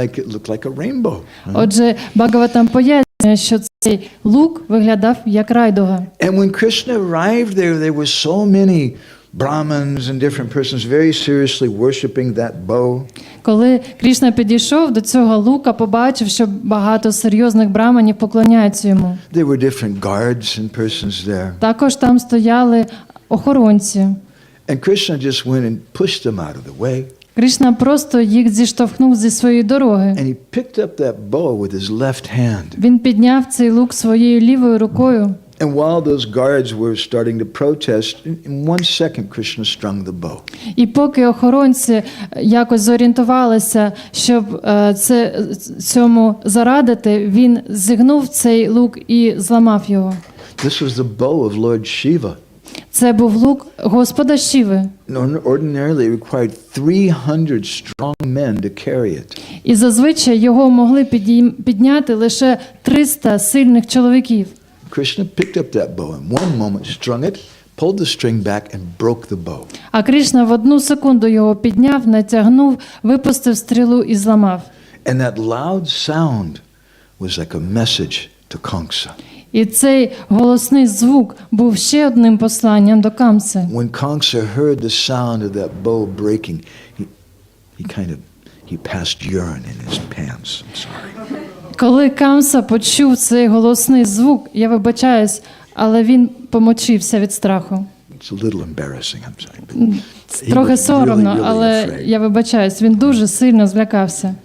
like a rainbow. Отже, Бхагаватам пояснює, що цей лук виглядав як райдуга. And when Krishna arrived there were so many Brahmins and different persons very seriously worshipping that bow. Коли Крішна підійшов до цього лука, побачив, що багато серйозних браманів поклоняються йому. There were different guards and persons there. Також там стояли охоронці. And Krishna just went and pushed them out of the way. Крішна просто їх зіштовхнув зі своєї дороги. And he picked up that bow with his left hand. Він підняв цей лук своєю лівою рукою. And while those guards were starting to protest, in 1 second Krishna strung the bow. І поки охоронці якось зорієнтувалися, щоб цьому зарадити, він зігнув цей лук і зламав його. This was the bow of Lord Shiva. Це був лук Господа Шіви. Ordinarily, it required 300 strong men to carry it. І зазвичай його могли підняти лише 300 сильних чоловіків. Krishna picked up that bow in one moment, strung it, pulled the string back and broke the bow. А Крішна в одну секунду його підняв, натягнув, випустив стрілу і зламав. And that loud sound was like a message to Kamsa. І цей голосний звук був ще одним посланням до Камси. When Kamsa heard the sound of that bow breaking, he passed urine in his pants. I'm sorry. Коли Камса почув цей голосний звук, я вибачаюсь, але він помочився від страху. It's a little embarrassing, I'm sorry. But he Трохи was соромно, really але afraid. я вибачаюсь, він дуже сильно злякався.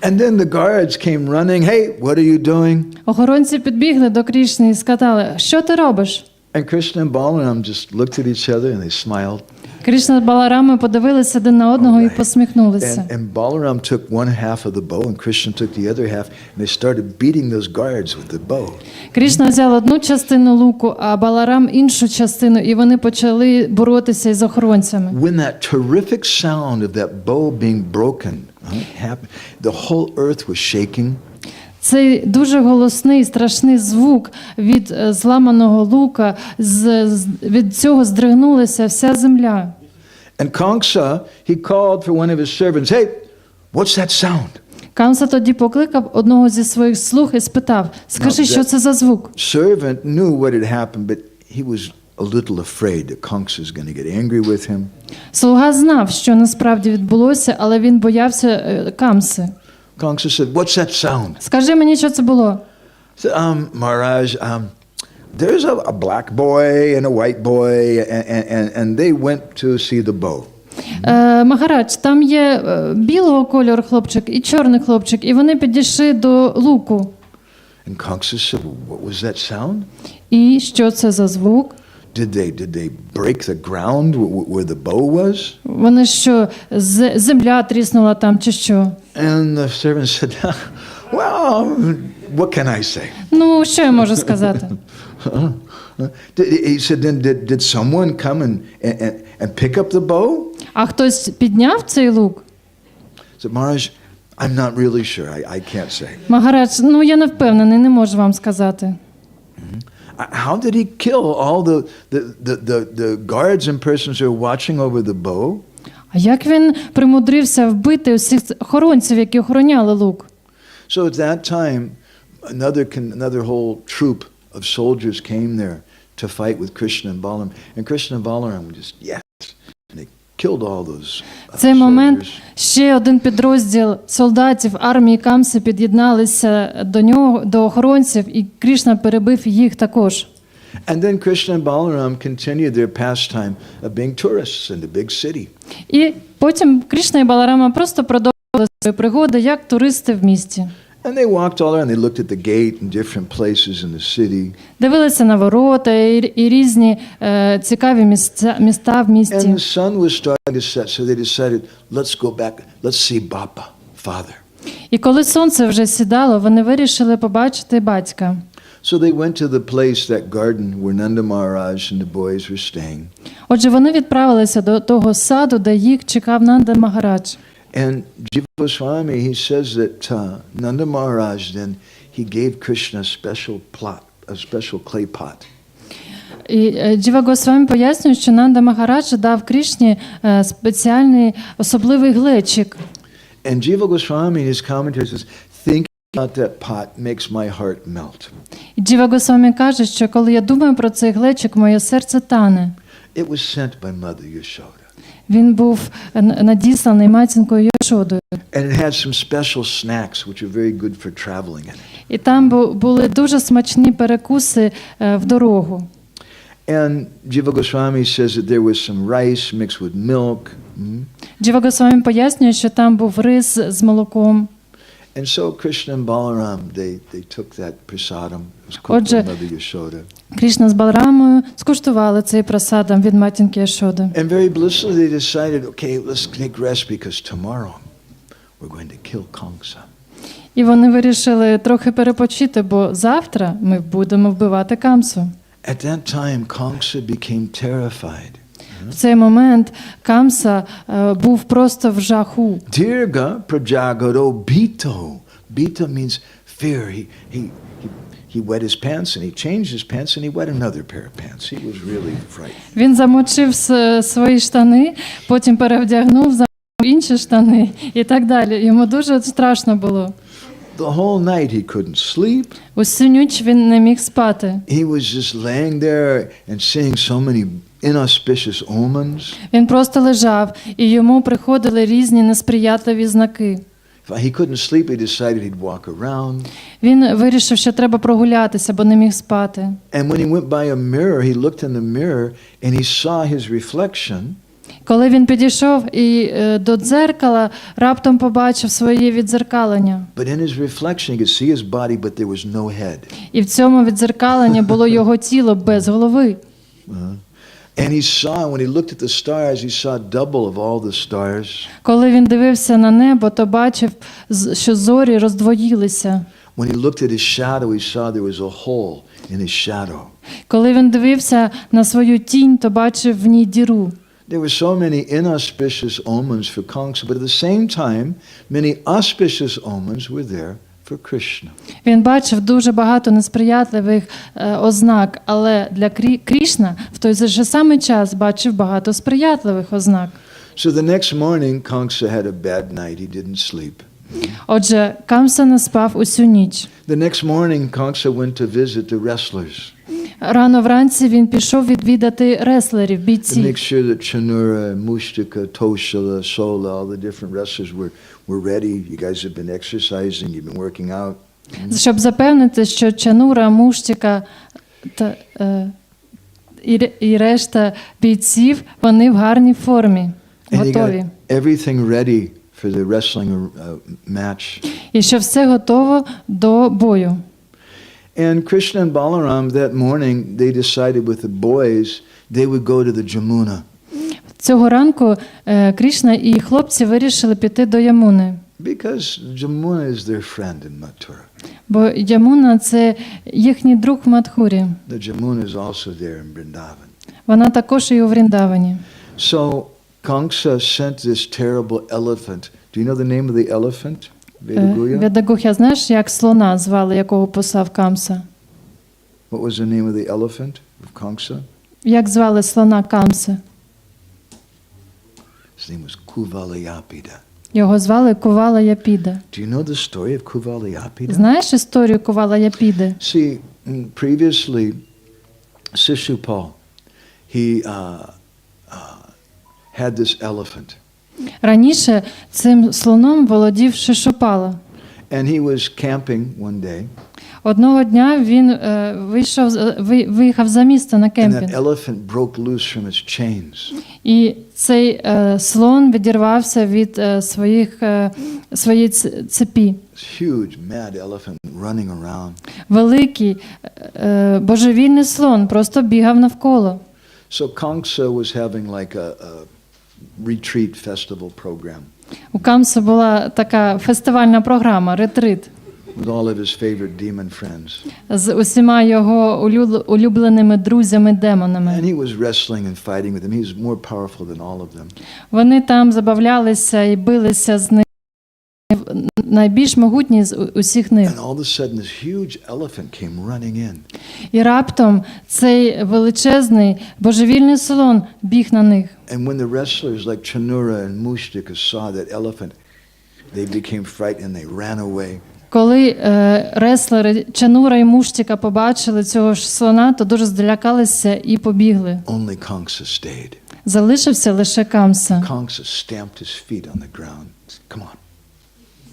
And then the guards came running. Hey, what are you doing? Охоронці підбігли до Крішни і сказали: "Що ти робиш?" And Krishna and Balaram just looked at each other and they smiled. Крішна з Баларами подивилися один на одного і посміхнулися. And Balaram took one half of the bow and Krishna took the other half and they started beating those guards with the bow. Крішна взяв одну частину луку, а Баларам іншу частину, і вони почали боротися із охоронцями. When that terrific sound of that bow being broken happened, the whole earth was shaking. Цей дуже голосний, страшний звук від зламаного лука, від цього здригнулася вся земля. And Kamsa, he called for one of his servants. Hey, what's that sound? Камса тоді покликав одного зі своїх слуг і спитав: "Скажи, що це за звук?" Servant knew what had happened, but he was a little afraid that Kamsa is going to get angry with him. Слуга знав, що насправді відбулося, але він боявся Камси. Kamsa said, "What's that sound?" "Скажи мені, що це було?" Said, Maharaj, there's a black boy and a white boy, and they went to see the bow. Магарадж, там є білого кольору хлопчик і чорний хлопчик, і вони підійшли до луку. And Kamsa said, "What was that sound?" І що це за звук? Did they break the ground where the bow was? Вони що, земля тріснула там чи що? And the servant said, "Well, what can I say?" Ну, що я можу сказати? He said, "Then did someone come and pick up the bow?" А хтось підняв цей лук? Said, "Maharaj, I'm not really sure. I can't say." Магарадж, ну я не впевнений, не можу вам сказати. How did he kill all the guards and persons who are watching over the bow? А як він примудрився вбити усіх охоронців, які охороняли лук? So at that time, another whole troop of soldiers came there to fight with Krishna and Balaram. And Krishna and Balaram were just, yes, and they killed all those В цей момент ще один підрозділ солдатів армії Камси під'єдналися до охоронців, і Крішна перебив їх також. And then Krishna and Balaram continued their pastime of being tourists in the big city. І потім Крішна і Баларама просто продовжували свої пригоди як туристи в місті. And they walked all around. They looked at the gate and different places in the city. Дивилися на ворота і різні цікаві міста в місті. And the sun was starting to set, so they decided, let's go back, let's see Bappa, father. І коли сонце вже сідало, вони вирішили побачити батька. So they went to the place, that garden where Nanda Maharaj and the boys were staying. Отже, вони відправилися до того саду, де їх чекав Нанда Магарадж. And Jiva Goswami, he says that Nanda Maharaj then, he gave Krishna a special clay pot. І Джіва Госвамі пояснює, що Нанда Магарадж дав Крішні спеціальний особливий глечик. And Jiva Goswami in his commentary says, thinking about that pot makes my heart melt. І Джіва Госвамі каже, що коли я думаю про цей глечик, моє серце тане. It was sent by Mother Yashoda. Він був надісланий матінкою Йошодою. And it had some special snacks which are very good for traveling in it. І там були дуже смачні перекуси в дорогу. And Jiva Goswami says that there was some rice mixed with milk. Джіва Госвамі пояснює, що там був рис з молоком. And so Krishna and Balaram, they took that prasadam. It was cooked by Mother Yashoda. Крішна з Баларамою скуштували цей прасадам від матінки Йошоди. And very blissfully they decided, okay, let's take rest because tomorrow we're going to kill Kamsa. І вони вирішили трохи перепочити, бо завтра ми будемо вбивати Камсу. At that time, Kamsa became terrified. В цей момент Камса був просто в жаху. Dirga prajagaro bhito. Bhito means fear. He wet his pants and he changed his pants and he wet another pair of pants. He was really frightened. Він замочив свої штани, потім перевдягнув, замовив інші штани і так далі. Йому дуже страшно було. The whole night he couldn't sleep. Усю ніч він не міг спати. He was just laying there and seeing so many inauspicious omens. Він просто лежав, і йому приходили різні несприятливі знаки. If he couldn't sleep, he decided he'd walk around. Він вирішив, що треба прогулятися, бо не міг спати. And when he went by a mirror, he looked in the mirror and he saw his reflection. Коли він підійшов і до дзеркала, раптом побачив своє віддзеркалення. But in his reflection, he could see his body, but there was no head. І в цьому віддзеркаленні було його тіло без голови. And he saw, when he looked at the stars, he saw double of all the stars. Коли він дивився на небо, то бачив, що зорі роздвоїлися. When he looked at his shadow, he saw there was a hole in his shadow. Коли він дивився на свою тінь, то бачив в ній діру. There were so many inauspicious omens for Kamsa, but at the same time, many auspicious omens were there for Krishna. Він бачив дуже багато несприятливих ознак, але для Крішна в той же самий час бачив багато сприятливих ознак. So the next morning, Kamsa had a bad night. He didn't sleep. Отже, Камса не спав усю ніч. The next morning, Kamsa went to visit the wrestlers. Рано вранці він пішов відвідати реслерів, To make бійців, sure that Chanura, Mustika, Toshila, Sola, all the different wrestlers were ready. You guys have been exercising, you've been working out. щоб запевнити, що Чанура, Муштика і решта бійців, вони в гарній формі, And he готові. got everything ready for the wrestling match. І що все готово до бою. And Krishna and Balaram that morning, they decided with the boys, they would go to the Jamuna. Цього ранку Крішна і хлопці вирішили піти до Ямуни. Because Jamuna is their friend in Mathura. Бо Ямуна – це їхній друг в Мадхурі. The Jamuna is also there in Vrindavan. Вона також і у Вріндавані. So Kamsa sent this terrible elephant. Do you know the name of the elephant? Vedaguya? Ведагухя, знаєш, як слона звали, якого послав Камса? What was the name of the elephant of Kamsa? Як звали слона Камси? His name was Kuvalayapida. Його звали Кувала Япіда. Do you know the story of Kuvalayapida? Знаєш історію Кувала Япіди? See, previously, Shishupal, he had this elephant. Раніше цим слоном володів Шишупала. And he was camping one day. Одного дня він виїхав за місто на And that кемпінг. elephant broke loose from its chains. І цей слон відірвався від своєї цепі. This huge, mad elephant running around. Великий божевільний слон просто бігав навколо. So Kamsa was having like a retreat festival program У Камса була така фестивальна програма, ретрит, with all of his favorite demon friends. з усіма його улюбленими друзями-демонами. And he was wrestling and fighting with them. He was more powerful than all of them. Вони там забавлялися і билися з ним. Найбільш могутній з усіх них. And all of a sudden this huge elephant came running in. І раптом цей величезний божевільний слон біг на них. And when the wrestlers like Chanura and Mustika saw that elephant, they became frightened and they ran away. Коли реслери Чанура і Муштика побачили цього ж слона, то дуже злякалися і побігли. Only Kamsa stayed. Залишився лише Камса. Kamsa stamped his feet on the ground. Come on.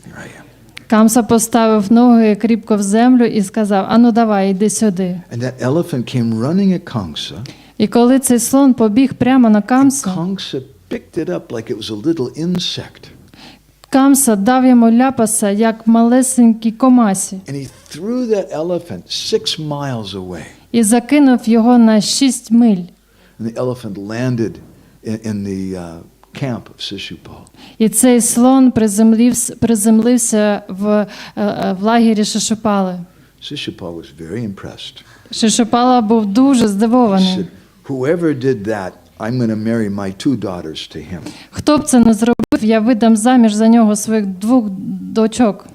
Here I am. Камса поставив ноги кріпко в землю і сказав: "Ану, давай, іди сюди." And that elephant came running at Kamsa. І коли цей слон побіг прямо на Камсу, Kamsa picked it up like it was a little insect. Камса дав йому ляпаса, як малесенькій комасі, And he threw that elephant 6 miles away. і закинув його на 6 миль. And the elephant landed in the camp of Shishupal. І цей слон приземлився в лагері Шишупали. Shishupal was very impressed. Шишипала був дуже He здивований. said, whoever did that, I'm going to marry my 2 daughters to him. Хто б це не зробив, я видам заміж за нього своїх 2 дочок.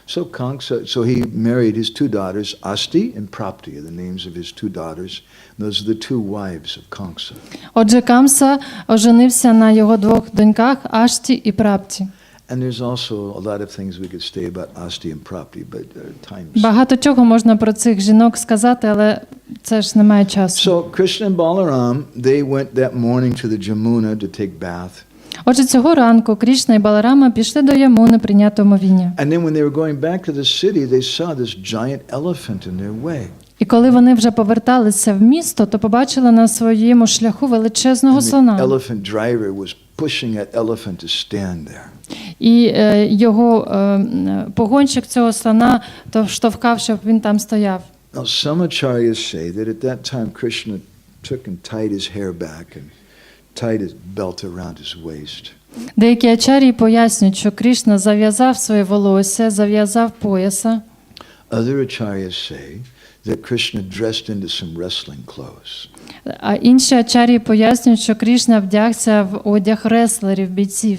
So so he married his 2 daughters, Asti and Prapti are the names of his 2 daughters. Those are the 2 wives of Kamsa. Отже, Камса оженився на його 2 доньках Ашті і Прапті. And there's also a lot of things we could say about Asti and Prapti, but times. Багато чого можна про цих жінок сказати, але це ж немає часу. So Krishna and Balaram, they went that morning to the Jamuna to take bath. Отже, цього ранку Крішна і Баларама пішли до Ямуни прийняти омовіння. And then when they were going back to the city, they saw this giant elephant in their way. І коли вони вже поверталися в місто, то побачили на своєму шляху величезного And the слона. elephant driver was pushing that elephant to stand there. І його погонщик цього слона то штовхав, щоб він там стояв. Now some acharyas say that at that time Krishna took and tied his hair back and tied his belt around his waist. Деякі ачарії пояснюють, що Крішна зав'язав своє волосся, зав'язав пояса. Other acharyas say that Krishna dressed into some wrestling clothes. А інші ачарії пояснюють, що Крішна вдягся в одяг реслерів, бійців.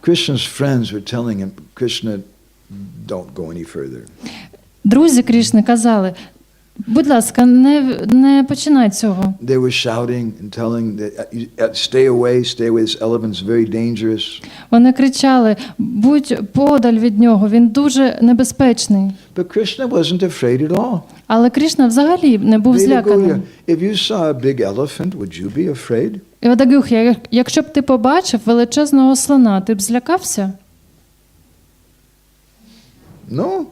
Krishna's friends were telling him, Krishna, don't go any further. Друзі Крішни казали, будь ласка, не починай цього. They were shouting and telling that stay away, this elephant's very dangerous. Вони кричали, будь подаль від нього, він дуже небезпечний. But Krishna wasn't afraid at all. Але Крішна взагалі не був зляканий. If you saw a big elephant, would you be afraid? І Вадагюх, якщо б ти побачив величезного слона, ти б злякався? No.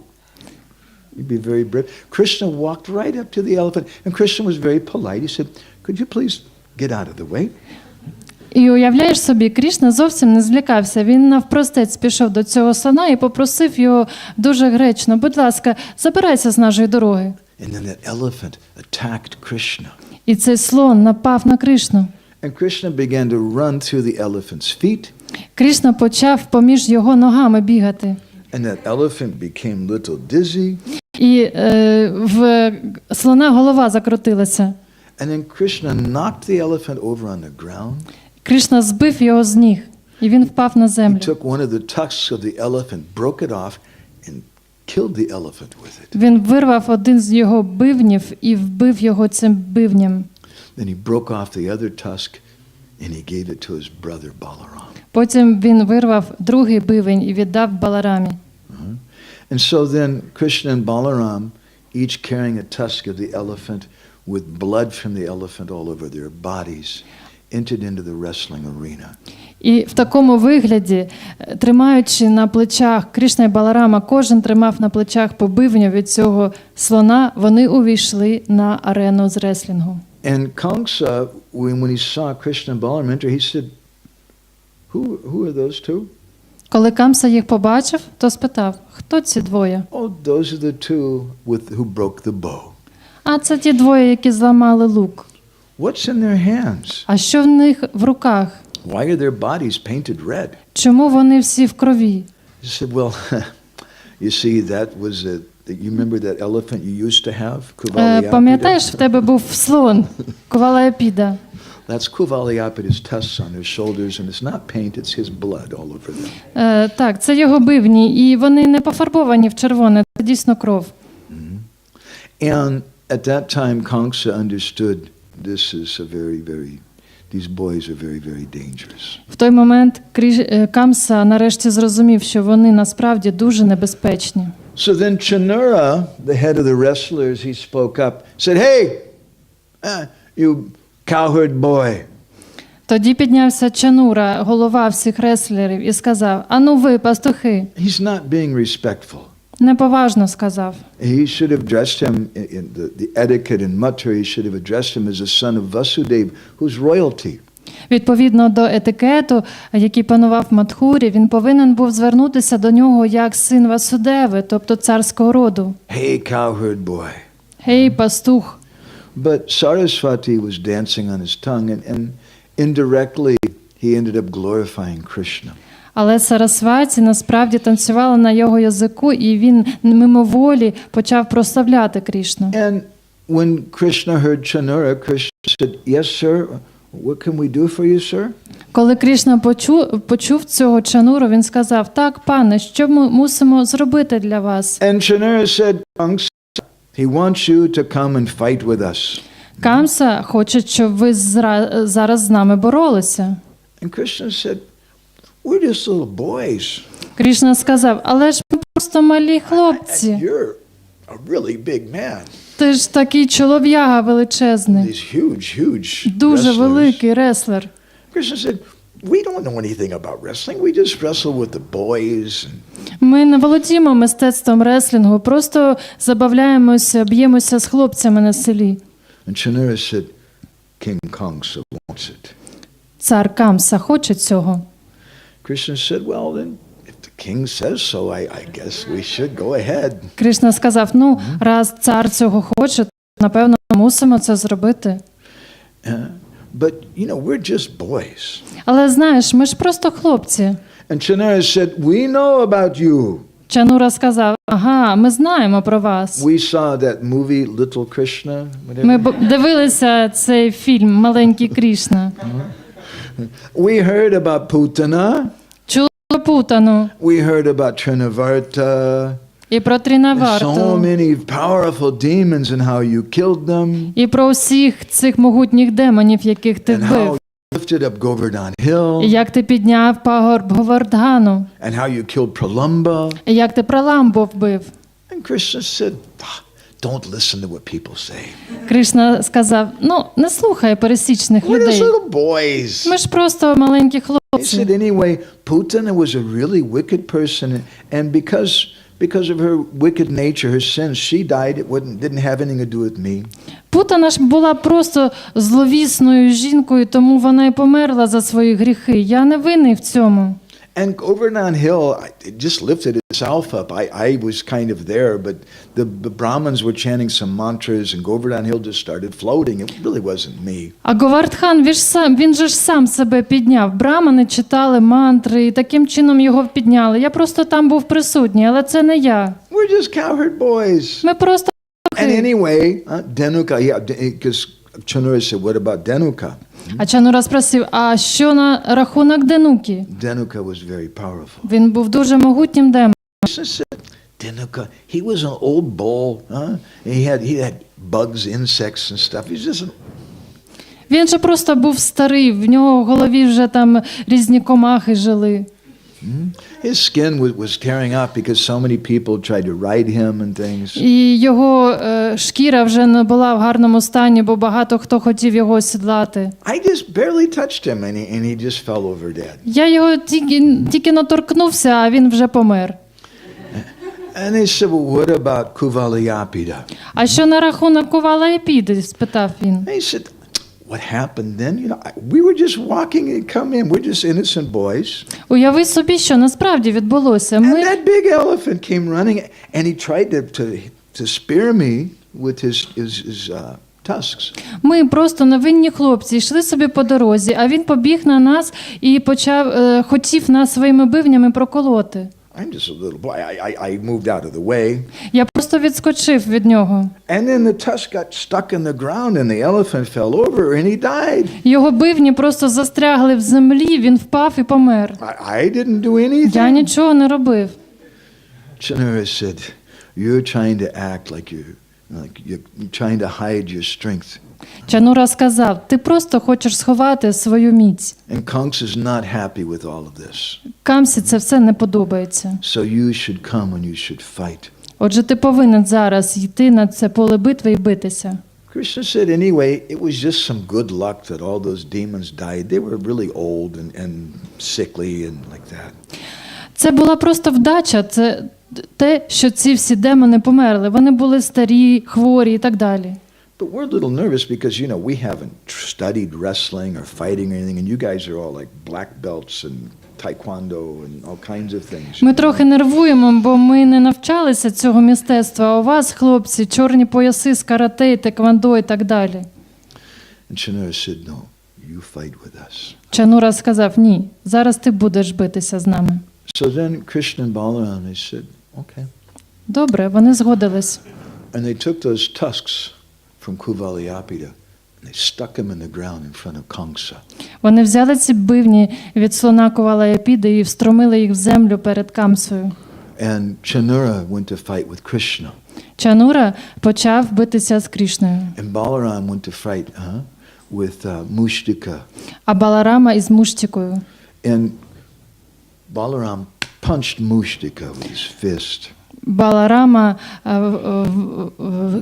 You'd be very brave. Krishna walked right up to the elephant, and Krishna was very polite. He said, could you please get out of the way? І уявляєш собі, Крішна зовсім не злякався. Він навпростець пішов до цього слона і попросив його дуже гречно, будь ласка, забирайся з нашої дороги. And then that elephant attacked Krishna. І цей слон напав на Крішну. And Krishna began to run through the elephant's feet. Крішна почав поміж його ногами бігати. And that elephant became little dizzy. І в слона голова закрутилася. And then Krishna knocked the elephant over on the ground. Крішна збив його з ніг, і він впав на He землю. took one of the tusks of the elephant, broke it off, and killed the elephant with it. Він вирвав один з його бивнів і вбив його цим бивнем. Then he broke off the other tusk, and he gave it to his brother Balaram. Потім він вирвав другий бивень і віддав Баларамі. And so then Krishna and Balaram, each carrying a tusk of the elephant with blood from the elephant all over their bodies, entered into the wrestling arena. І в такому вигляді, тримаючи на плечах Крішна і Баларама, кожен тримав на плечах по бивню від цього слона, вони увійшли на арену з реслінгу. And Kamsa, when he saw Krishna and Balaram enter, he said, who are those two? Коли Камса їх побачив, то спитав, хто ці двоє? Oh, those are the two who broke the bow. А це ті двоє, які зламали лук. What's in their hands? А що в них в руках? Why are their bodies painted red? Чому вони всі в крові? He said, well, you see, that was you remember that elephant you used to have? Kuvaliyapida? Пам'ятаєш, в тебе був слон, Кувалаяпіда. That's Kuvaliyapida's tusks on his shoulders, and it's not paint, it's his blood all over them. Так, це його бивні, і вони не пофарбовані в червоне, це дійсно кров. And at that time, Kamsa understood this is these boys are very, very dangerous. В той момент Камса нарешті зрозумів, що вони насправді дуже небезпечні. So then Chanura, the head of the wrestlers, he spoke up, said, hey, you cowherd boy. Тоді піднявся Чанура, голова всіх реслерів, і сказав, ану ви, пастухи. He's not being respectful. Неповажно сказав. He should have addressed him in the etiquette in Mathura, he should have addressed him as a son of Vasudeva, who's royalty. Відповідно до етикету, який панував в Мадхурі, він повинен був звернутися до нього як син Васудеви, тобто царського роду. Hey, cowherd boy. Гей, пастух. But Saraswati was dancing on his tongue, and indirectly he ended up glorifying Krishna. Але Сарасваті насправді танцювала на його язику, і він мимоволі почав прославляти Крішну. And when Krishna heard Chanura, Krishna said, "Yes, sir. What can we do for you, sir?" Коли Крішна почув цього Чануру, він сказав: "Так, пане, що ми мусимо зробити для вас?" And Chanura said, "Kamsa, he wants you to come and fight with us." Камса хоче, щоб ви зараз з нами боролися. And Krishna said, "We're just little boys. Крішна сказав: "Але ж ми просто малі хлопці. You're a really big man. Ти ж такий чолов'яга величезний, These huge дуже wrestlers." великий реслер." Krishna said, "We don't know anything about wrestling. We just wrestle with the boys." Ми не володіємо мистецтвом реслінгу, просто забавляємося, б'ємося з хлопцями на селі. And Chanura said, "King Kamsa wants it." Цар Камса хоче цього. Krishna said, "Well, then, if the king says so, I guess we should go ahead." Кришна сказав: "Ну, раз цар цього хоче, то, напевно, мусимо це зробити." But, we're just boys. Але знаєш, ми ж просто хлопці. And Chanura said, "We know about you. Чанура сказав: "Ага, ми знаємо про вас. We saw that movie, Little Krishna." Ми дивилися цей фільм "Маленький Крішна". We heard about Putana. Чули про Путану We heard about Trinavarta. і про And so Трінаварту, many powerful demons and how you killed them. і про всіх цих могутніх демонів, яких ти And how вбив. you lifted up Govardhan І Hill. як ти підняв пагорб Говардгану, And how you killed Pralamba. і як ти Праламбу вбив. And Krishna said, "Don't listen to what people say. Кришна сказав: "Ну, не слухай пересічних We're just людей. little boys." Ми ж просто маленькі He хлопці." said, anyway, Putana was a really wicked person, and because of her wicked nature, her sins, she died. It didn't have anything to do with me. Путана ж була просто зловісною жінкою, тому вона й померла за свої гріхи. Я не винний в цьому. And Govardhan Hill, it just lifted itself up. I was kind of there, but the Brahmins were chanting some mantras, and Govardhan Hill just started floating. It really wasn't me. А Говардхан, він же ж сам себе підняв. Брамани читали мантри, і таким чином його підняли. Я просто там був присутній, але це не я. We're just cowherd boys. Ми просто And anyway, Denuka, because Chanura said, "What about Denuka?" А Чанура спросив: "А що на рахунок Денуки?" Denuka was very powerful. Він був дуже могутнім демоном. Krishna said, Denuka, he was an old bull. He had bugs, insects, and stuff. He's just Він же просто був старий, в нього в голові вже там різні комахи жили. his skin was tearing off because so many people tried to ride him and things. І його шкіра вже не була в гарному стані, бо багато хто хотів його осідлати. I just barely touched him, and he just fell over dead. Я його тільки наторкнувся, а він вже помер. And they said, "Well, what about Kuvalayapida?" А що на рахунок Кувала-Епіди? Спитав він. They said, "What happened then? We were just walking and come in. We're just innocent boys." Уяви собі, що насправді відбулося. And Ми that big elephant came running, and he tried to spear me with his tusks. Ми просто невинні хлопці, йшли собі по дорозі, а він побіг на нас і хотів нас своїми бивнями проколоти. I'm just a little boy. I moved out of the way. Я просто відскочив від нього. And then the tusk got stuck in the ground, and the elephant fell over, and he died. Його бивні просто застрягли в землі, він впав і помер. I didn't do anything. Я нічого не робив. Chanura said, "You're trying to act like you're trying to hide your strength." Чанура сказав: "Ти просто хочеш сховати свою міць." And Kamsa is not happy with all of this. Камсі це все не подобається. So you should come and you should fight. Отже, ти повинен зараз йти на це поле битви і битися. Krishna said, anyway, it was just some good luck that all those demons died. They were really old and sickly and like that. Це була просто вдача, це те, що ці всі демони померли. Вони були старі, хворі і так далі. But we're a little nervous because, we haven't studied wrestling or fighting or anything, and you guys are all like black belts and taekwondo and all kinds of things. Ми трохи нервуємо, бо ми не навчалися цього мистецтва, а у вас, хлопці, чорні пояси з карате, теквондо і так далі. And Chanura said, no, you fight with us. Чанура сказав: "Ні, зараз ти будеш битися з нами." So then Krishna and Balaram, they said, okay. Добре, вони згодились. And they took those tusks from Kuvalayapita, and they stuck him in the ground in front of Kamsa. Вони взяли ці бивні від слона Кувалаяпіди і встромили їх в землю перед Камсою. And Chanura went to fight with Krishna. Чанура почав битися з Крішною. And Balaram went to fight with Mushtika. А Баларама із Муштікою. And Balaram punched Mushtika with his fist. Баларама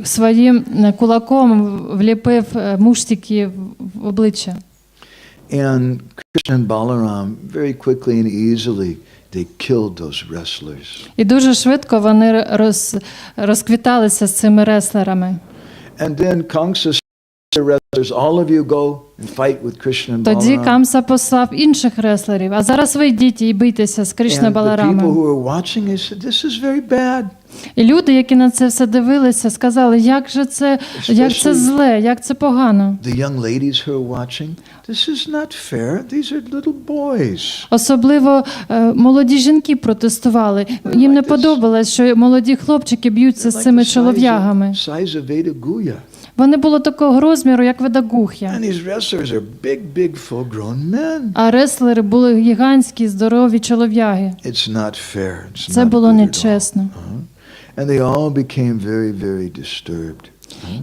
своїм кулаком вліпив Муштіки в обличчя. And Krishna and Balaram very quickly and easily they killed those wrestlers. І дуже швидко вони розквіталися з цими реслерами. And then Kamsa said to the wrestlers, all of you go and fight with Krishna and Тоді Balaram. Камса послав інших реслерів. А зараз ви йдіть і бийтеся з Крішна And the people Баларамом. who were watching, they said, this is very bad. І люди, які на це все дивилися, сказали, як це зле, як це погано. The young ladies who are watching, this is not fair. These are little boys. Особливо молоді жінки протестували. Їм не подобалось, що молоді хлопчики б'ються з цими чолов'ягами. Size of Veda Guya. Вони були такого розміру, як Ведагух'я. And these wrestlers are big, full-grown men. А реслери були гігантські, здорові чолов'яги. It's not fair. It's Це not було good at all. нечесно. And they all became very, very disturbed.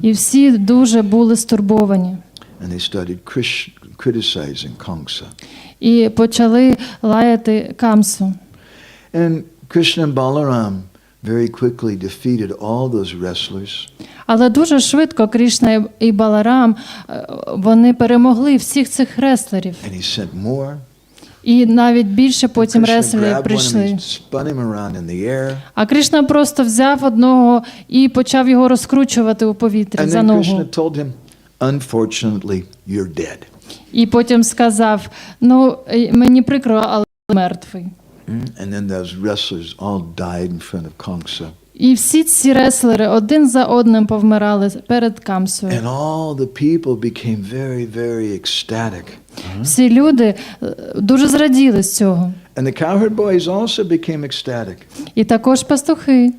І всі дуже були стурбовані. And they started criticizing Kamsa. І почали лаяти Камсу. And Krishna and Balaram very quickly defeated all those wrestlers. Але дуже швидко Крішна і Баларам, вони перемогли всіх цих реслерів. And he sent more. І навіть більше потім Krishna реслери grabbed one and прийшли. he spun him around in the air. А Крішна просто взяв одного і почав його розкручувати у повітрі And за then ногу. Krishna told him, unfortunately, you're dead. І потім сказав, ну, мені прикро, але мертвий. And then those wrestlers all died in front of Kamsa. І всі ці реслери один за одним повмирали перед Камсою. And all the people became very, very ecstatic. Всі люди дуже зраділи з цього. And the cowherd boys also became ecstatic. І також пастухи.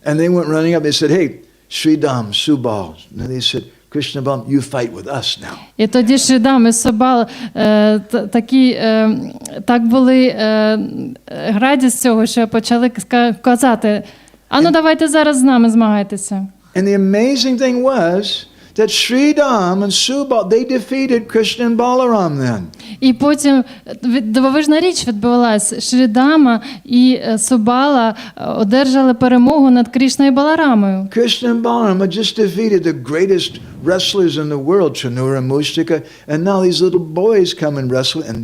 And they went running up. They said, hey, Sridham, Subal. And they said, Krishna Balaram, you fight with us now. І тоді Шридам і Собал так були раді з цього, що почали казати, а ну давайте зараз з нами змагайтеся. And the amazing thing was that Sridham and Subal, they defeated Krishna and Balaram then. І потім дивовижна річ відбулася. Шридама і Собала одержали перемогу над Крішною і Баларамою. Krishna and Balaram had just defeated the greatest wrestlers in the world, Chanura and Mushtika, and now these little boys come and wrestle, and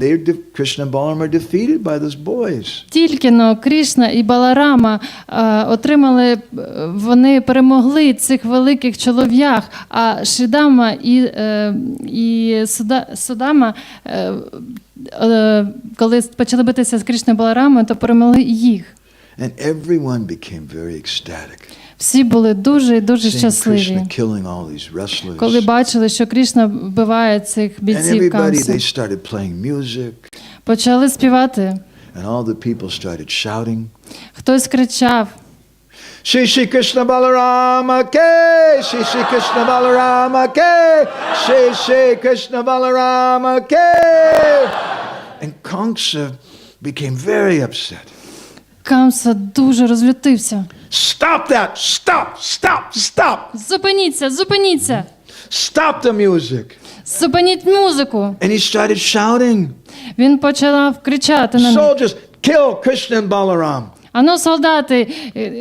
Krishna and Balaram are defeated by those boys. Тільки-но Крішна і Баларама вони перемогли цих великих чолов'яг, а Шридама і Судама, коли почали битися з Крішною і Баларамою, то перемогли і їх. And everyone became very ecstatic. Всі були дуже і дуже Seeing щасливі, Krishna killing all these wrestlers. коли бачили, що Крішна вбиває цих And бійців everybody, Камси. they started playing music, Почали співати. and all the people started shouting, Хтось кричав, Shri Shri Krishna Balarama ke, Shri Shri Krishna Balarama ke, Shri Shri Krishna Balarama ke. And Kamsa became very upset. Камса дуже розлютився. Stop that! Stop! Stop! Stop! Зупиніться, зупиніться! Stop the music! Зупиніть музику! And he started shouting, Він почав кричати на них. soldiers, kill Krishna and Balaram. Ану, солдати,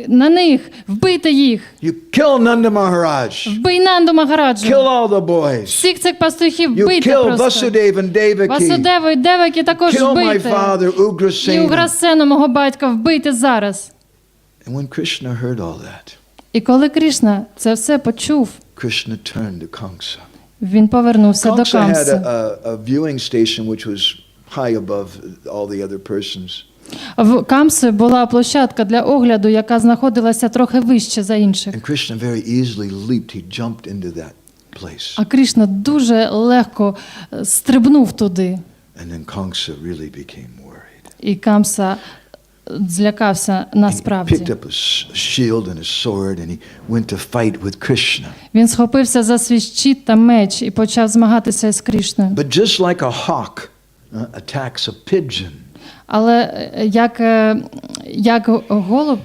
на них, вбийте їх! You kill Nanda Maharaj. Вбий Нанду Магараджу! Kill all the boys. Всіх цих пастухів You вбийте kill просто! Vasudeva and Devaki. Васудеву і Деваки також Kill my вбийте! father, І Ugrasena. Уграсену, мого батька, вбийте зараз! And when Krishna heard all that, І коли Крішна це все почув, Krishna turned to Kamsa. він повернувся до Kamsa had Камси. a viewing station which was high above all the other persons. В Камси була площадка для огляду, яка знаходилася трохи вище за інших. And Krishna very easily leaped. He jumped into that place. А Крішна дуже легко стрибнув туди. And then Kamsa really became worried. І Камса злякався He насправді. picked up a shield and a sword and he went to fight with Krishna. Він схопився за свій щит та меч і почав змагатися з Крішною. But just like a hawk attacks a pigeon, Але як голуб,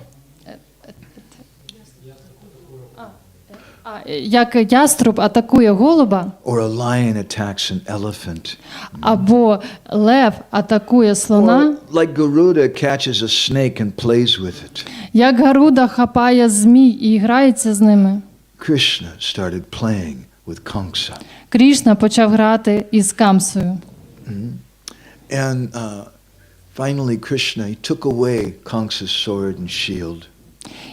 як яструб атакує голуба, or a lion attacks an elephant, або лев атакує слона, or like Garuda catches a snake and plays with it, як Гаруда хапає змій і грається з ними, Krishna started playing with Kamsa. Крішна почав грати із Камсою. And finally Krishna, he took away Kamsa's sword and shield.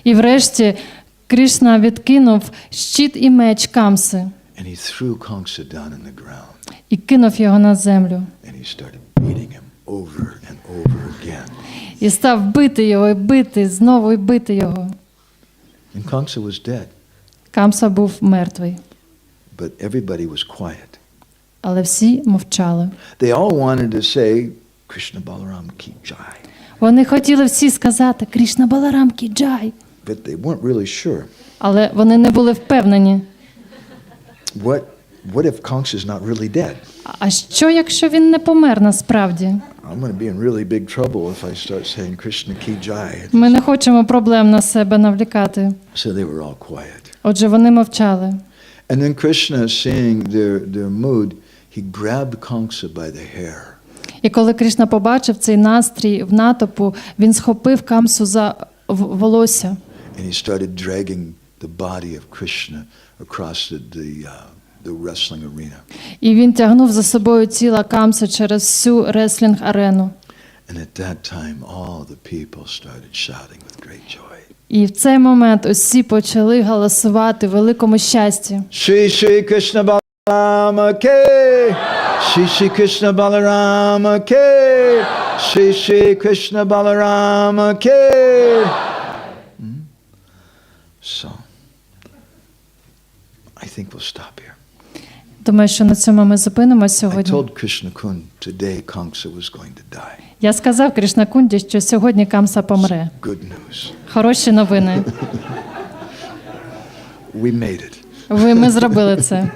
І врешті Крішна відкинув щит і меч Камси And he threw Kamsa down in the ground. і кинув його на землю. And he started beating him over and over again. І став бити його, і бити, знову і бити його. And Kamsa was dead. Камса був мертвий. But everybody was quiet. Але всі мовчали. They all wanted to say, Krishna Balaram ki jai. Вони хотіли всі сказати «Крішна Баларам кі джай», But they weren't really sure. але вони не були впевнені. What if Kamsa's not really dead? А що, якщо він не помер насправді? I'm going to be in really big trouble if I start saying Krishna ki jai. Ми не хочемо проблем на себе навлікати. So they were all quiet. Отже, вони мовчали. And then Krishna, seeing their mood, he grabbed Kamsa by the hair. І коли Крішна побачив цей настрій в натовпу, він схопив Камсу за волосся. And he started dragging the body of Krishna across the wrestling arena. І він тягнув за собою тіло Камси через всю реслінг-арену. And at that time, all the people started shouting with great joy. І в цей момент усі почали галасувати в великому щасті. Shri Shri Krishna Balarama ke, Shri Shri Krishna Balarama ke, Shri Shri Krishna Balarama ke. So, I think we'll stop here. Думаю, що на цьому ми зупинимося I сьогодні. told Krishna Kund today Kamsa was going to die. Я сказав Крішна Кунді, що сьогодні Камса помре. Good news. Хороші новини. We made it. Ми зробили це.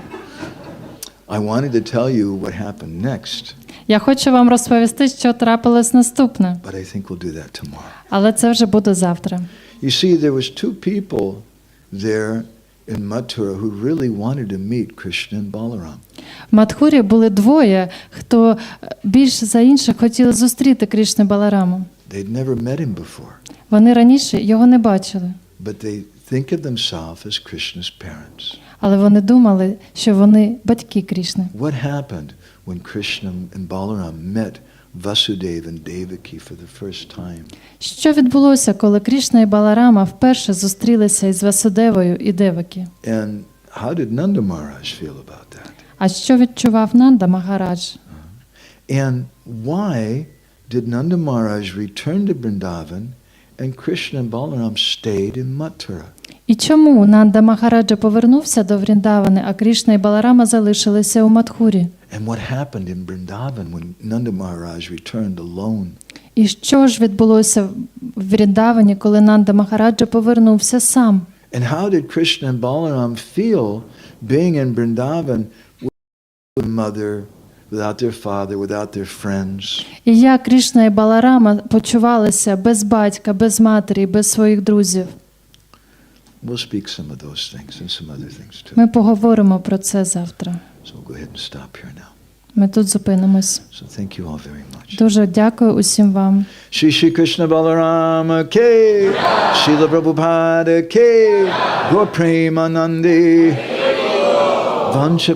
I wanted to tell you what happened next, Я хочу вам розповісти, що трапилось наступне. but I think we'll do that tomorrow. Але це вже буде завтра. You see, there was two people there in Mathura who really wanted to meet Krishna and Balaram. В Мадхурі були двоє, хто більше за інших хотіли зустріти Крішну Балараму. They'd never met him before, Вони раніше його не бачили, but they think of themselves as Krishna's parents. але вони думали, що вони батьки Крішни. What happened when Krishna and Balaram met Vasudeva and Devaki for the first time? Що відбулося, коли Крішна і Баларама вперше зустрілися із Васудевою і Девакі? And how did Nanda Maharaj feel about that? А що відчував Нанда Магарадж? And why did Nanda Maharaj return to Vrindavan and Krishna and Balaram stayed in Mathura? І чому Нанда Магараджа повернувся до Вріндавани, а Крішна і Баларама залишилися у Мадхурі? And what happened in Vrindavan when Nanda Maharaj returned alone? І що ж відбулося в Вріндавані, коли Нанда Магараджа повернувся сам? And how did Krishna and Balaram feel being in Vrindavan without their mother, without their father, without their friends? І як Крішна і Баларама почувалися без батька, без матері, без своїх друзів? We'll speak some of those things and some other things too. Ми поговоримо про це завтра. So we'll go ahead and stop here now. Ми тут зупинимось. So thank you all very much. Дуже дякую усім вам. Shri Shri Krishna Balarama ke, Srila Prabhupada ke, Gaur Premanandi, Vancha